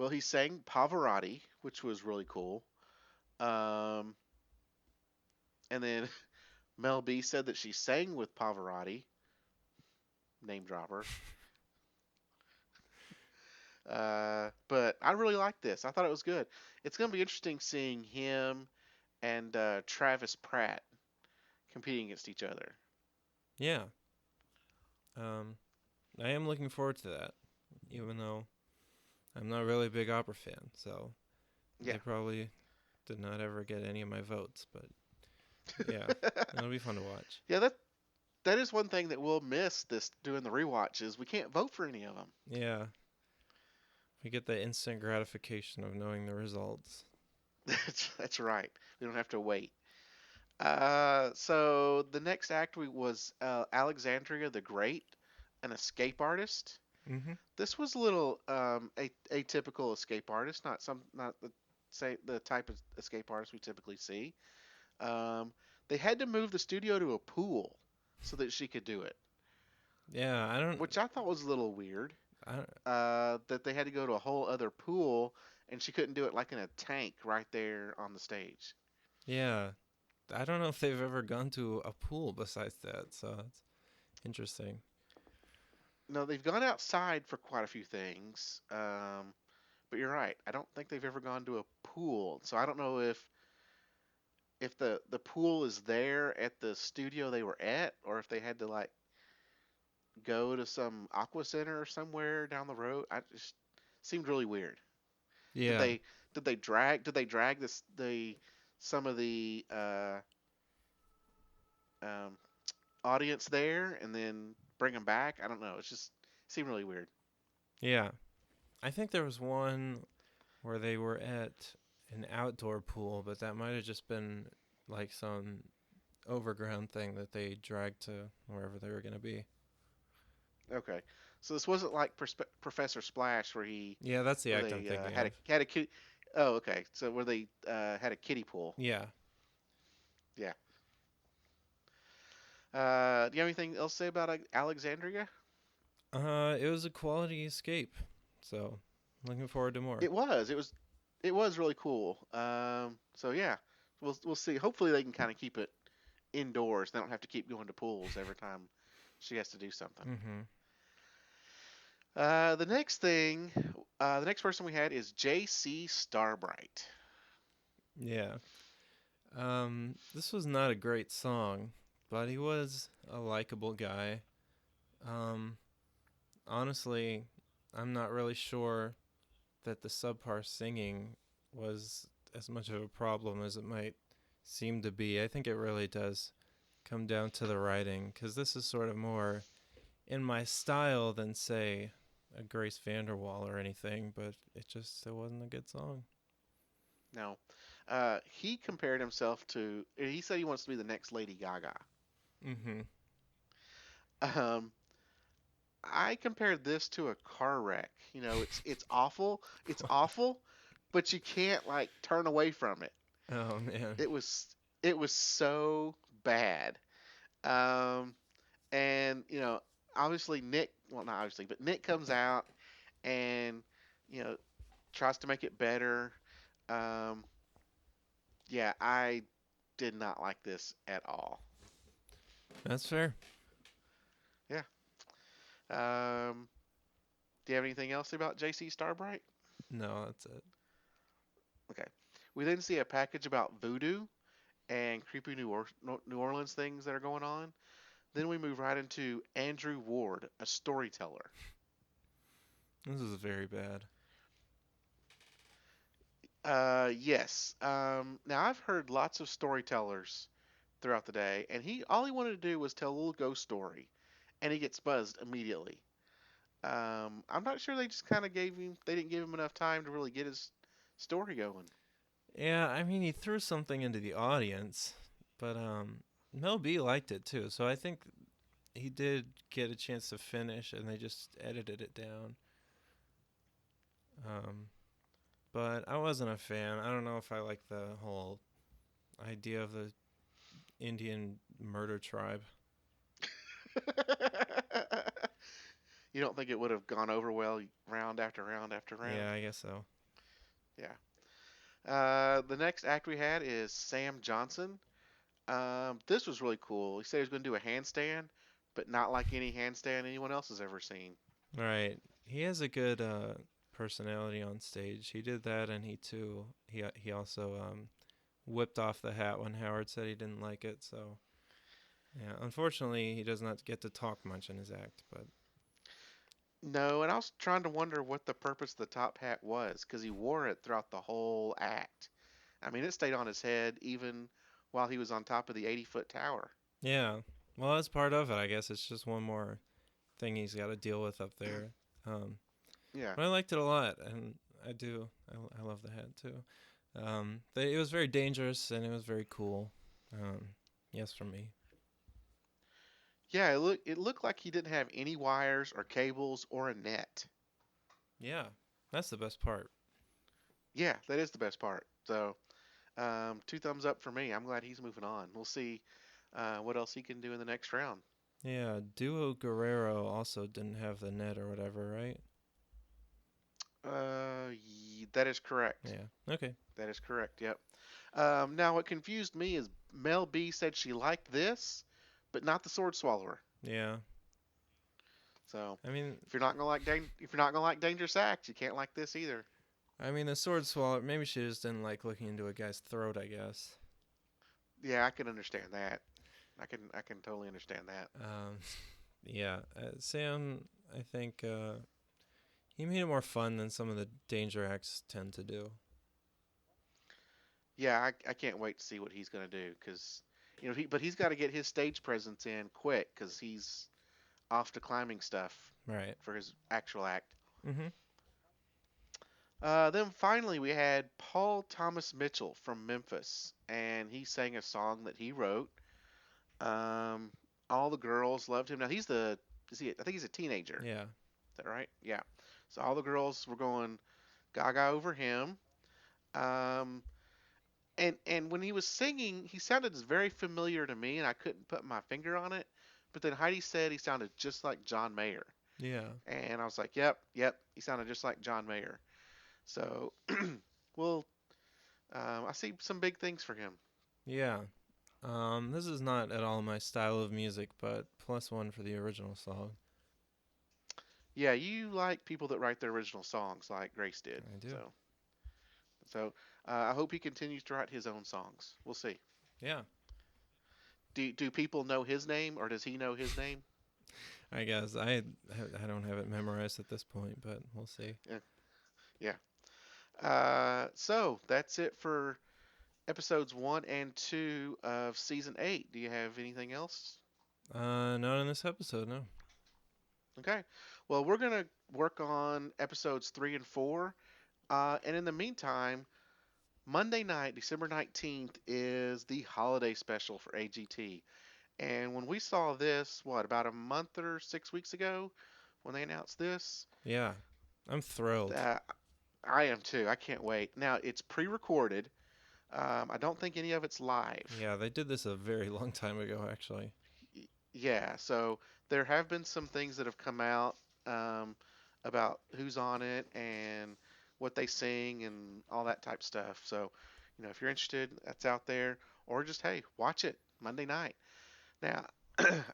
Well, he sang Pavarotti, which was really cool. Um, and then Mel B said that she sang with Pavarotti, name dropper. But I really like this. I thought it was good. It's going to be interesting seeing him and Travis Pratt competing against each other. Yeah. Um, I am looking forward to that, even though I'm not really a big opera fan, so Yeah. they probably did not ever get any of my votes. But yeah, it'll be fun to watch. Yeah, that is one thing that we'll miss this doing the rewatch is we can't vote for any of them. Yeah, we get the instant gratification of knowing the results. That's right. We don't have to wait. So the next act was Alexandria the Great, an escape artist. Mm-hmm. This was a little atypical escape artist, not the say the type of escape artist we typically see. Um, they had to move the studio to a pool so that she could do it, Yeah, which I thought was a little weird. I don't, That they had to go to a whole other pool and she couldn't do it like in a tank right there on the stage. yeah, I don't know if they've ever gone to a pool besides that, so it's interesting. No, they've gone outside for quite a few things. But you're right. I don't think they've ever gone to a pool. So I don't know if the pool is there at the studio they were at, or if they had to like go to some aqua center or somewhere down the road. I just seemed really weird. Did Yeah, they did they drag this the some of the um, audience there and then bring them back? I don't know. It's just seemed really weird. yeah. I think there was one where they were at an outdoor pool, but that might have just been like some overground thing that they dragged to wherever they were going to be. Okay, so this wasn't like Professor Splash Yeah, that's the where act I'm they thinking of. had a kitty. Oh, okay. So where they had a kiddie pool. Yeah. Yeah. Do you have anything else to say about Alexandria? It was a quality escape, so looking forward to more. It was. It was really cool. So yeah, we'll see. Hopefully they can kind of keep it indoors. They don't have to keep going to pools every time she has to do something. Mm-hmm. The next thing, the next person we had is J.C. Starbright. Yeah. This was not a great song, but he was a likable guy. Um, honestly, I'm not really sure that the subpar singing was as much of a problem as it might seem to be. I think it really does come down to the writing, because this is sort of more in my style than, say, a Grace Vanderwall or anything, but it wasn't a good song. No, he compared himself to. He said he wants to be the next Lady Gaga. Mm-hmm. Um, I compared this to a car wreck. You know, it's awful. It's awful, but you can't like turn away from it. Oh man. It was it was so bad. Um, and obviously Nick, well not obviously, but Nick comes out and you know tries to make it better. Um, yeah, I did not like this at all. That's fair. Yeah. Do you have anything else about JC Starbright? No, that's it. Okay. We then see a package about voodoo and creepy New Orleans things that are going on. Then we move right into Andrew Ward, a storyteller. This is very bad. Yes. Now I've heard lots of storytellers throughout the day, and he all he wanted to do was tell a little ghost story, and he gets buzzed immediately. I'm not sure they just kind of they didn't give him enough time to really get his story going. Yeah, I mean, he threw something into the audience, but Mel B liked it too, so I think he did get a chance to finish, and they just edited it down. Um, but I wasn't a fan. I don't know if I like the whole idea of the Indian murder tribe. You don't think it would have gone over well round after round after round? Yeah, I guess so. Yeah. The next act we had is Sam Johnson. This was really cool. He said he was going to do a handstand, but not like any handstand anyone else has ever seen. Right. He has a good personality on stage. He did that, and he also whipped off the hat when Howard said he didn't like it. So yeah, unfortunately, he does not get to talk much in his act. But No, and I was trying to wonder what the purpose of the top hat was because he wore it throughout the whole act. I mean, it stayed on his head even while he was on top of the 80-foot tower. yeah, well, that's part of it. I guess it's just one more thing he's got to deal with up there. Um, Yeah. but I liked it a lot, and I do. I love the hat too. It was very dangerous and it was very cool. Um, yes, from me. Yeah, it looked like he didn't have any wires or cables or a net. Yeah, that's the best part. Yeah, that is the best part. So, two thumbs up for me. I'm glad he's moving on. We'll see what else he can do in the next round. Yeah, Duo Guerrero also didn't have the net or whatever, right? That is correct. Yeah. Okay. That is correct. Yep. Now, what confused me is Mel B said she liked this, but not the Sword Swallower. Yeah. So, I mean, if you're not gonna like Dangerous Acts, you can't like this either. the sword swallower. Maybe she just didn't like looking into a guy's throat. I guess. Yeah, I can understand that. I can totally understand that. Um, yeah. Sam, I think he made it more fun than some of the danger acts tend to do. Yeah, I can't wait to see what he's gonna do because but he's got to get his stage presence in quick because he's off to climbing stuff Right. for his actual act. Mhm. Then finally we had Paul Thomas Mitchell from Memphis, and he sang a song that he wrote. Um, all the girls loved him. Now he's the is he? I think he's a teenager. Yeah. Is that right? Yeah. So all the girls were going gaga over him. Um, and when he was singing, he sounded very familiar to me, and I couldn't put my finger on it. But then Heidi said he sounded just like John Mayer, Yeah. and I was like, yep, yep, he sounded just like John Mayer. So, well, I see some big things for him. Yeah. This is not at all my style of music, but +1 for the original song. Yeah, you like people that write their original songs like Grace did. I do. So I hope he continues to write his own songs. We'll see. Yeah. Do people know his name, or does he know his name? I guess I don't have it memorized at this point, but we'll see. Yeah, yeah. So that's it for episodes 1 and 2 of season 8. Do you have anything else? Not in this episode, no. Okay. Well, we're gonna work on episodes 3 and 4. And in the meantime, Monday night, December 19th, is the holiday special for AGT. And when we saw this, what, about a month or 6 weeks ago, when they announced this, Yeah, I'm thrilled. uh, I am too. I can't wait. Now, it's pre recorded. I don't think any of it's live. Yeah, they did this a very long time ago, actually. Yeah, so there have been some things that have come out um, about who's on it and what they sing and all that type stuff. So, if you're interested, that's out there. Or just, hey, watch it Monday night. Now,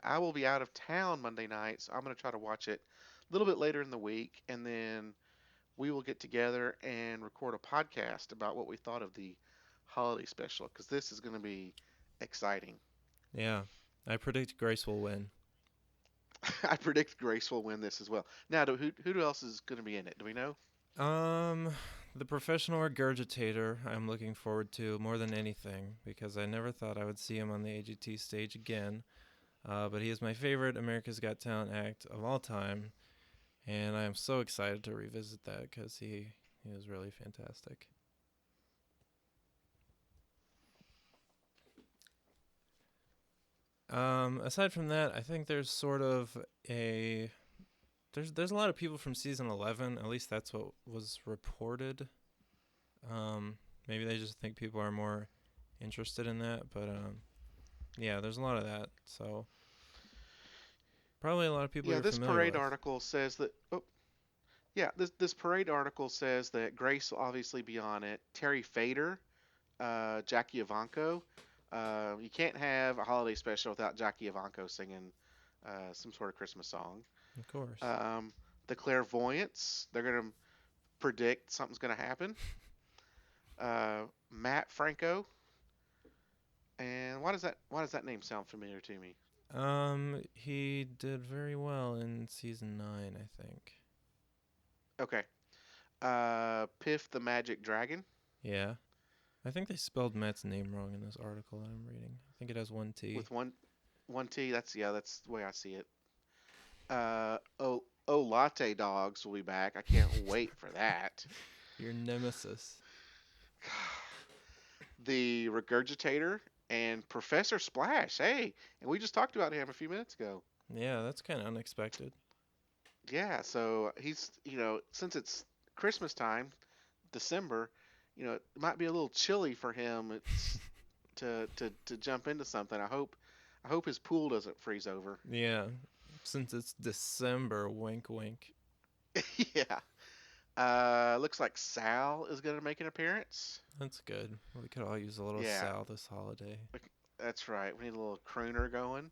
I will be out of town Monday night, so I'm going to try to watch it a little bit later in the week, and then we will get together and record a podcast about what we thought of the holiday special, because this is going to be exciting. Yeah, I predict Grace will win. I predict Grace will win this as well. Now, who else is going to be in it? Do we know? Um, the professional regurgitator I'm looking forward to more than anything because I never thought I would see him on the AGT stage again. But he is my favorite America's Got Talent act of all time, and I am so excited to revisit that because he was really fantastic. Aside from that, I think there's sort of a there's a lot of people from season 11. At least that's what was reported. Um, Maybe they just think people are more interested in that, but yeah, there's a lot of that. So Probably a lot of people Yeah, you're this familiar parade with. article says that. Oh, yeah, this parade article says that Grace will obviously be on it. Terry Fader, Jackie Ivanko. You can't have a holiday special without Jackie Ivanko singing some sort of Christmas song. Of course. Um, the clairvoyants, they're gonna predict something's gonna happen. Matt Franco, and why does that name sound familiar to me? He did very well in season 9, I think. Okay. Piff the Magic Dragon Yeah. I think they spelled Matt's name wrong in this article that I'm reading. I think it has one T. with one T. That's the way I see it. Oh Latte Dogs will be back. I can't wait for that. Your nemesis. The Regurgitator and Professor Splash. Hey, and we just talked about him a few minutes ago. Yeah, that's kind of unexpected. Yeah, so he's since it's Christmas time, December, it might be a little chilly for him. It's to jump into something. I hope his pool doesn't freeze over. Yeah, since it's December, wink wink. Yeah. Looks like Sal is gonna make an appearance. That's good. We could all use a little Yeah, Sal this holiday. that's right. We need a little crooner going.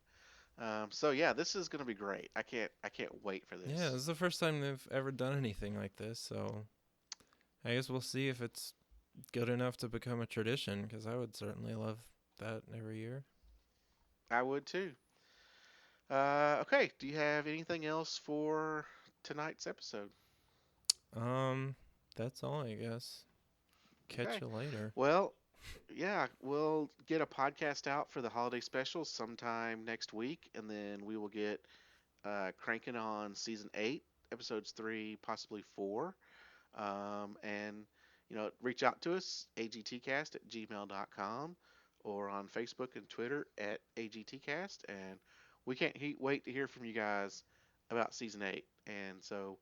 So yeah, this is gonna be great. I can't wait for Yeah, this this. is the first time they've ever done anything like this, so I guess we'll see if it's good enough to become a tradition, because I would certainly love that every year. I would too. Okay. Do you have anything else for tonight's episode? Um, that's all, I guess. Catch Okay. you later. Well, yeah, we'll get a podcast out for the holiday special sometime next week, and then we will get cranking on season 8, episodes 3, possibly 4. And reach out to us, agtcast@gmail.com, or on Facebook and Twitter at agtcast. And we can't wait to hear from you guys about season 8. And so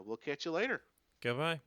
we'll catch you later. Goodbye.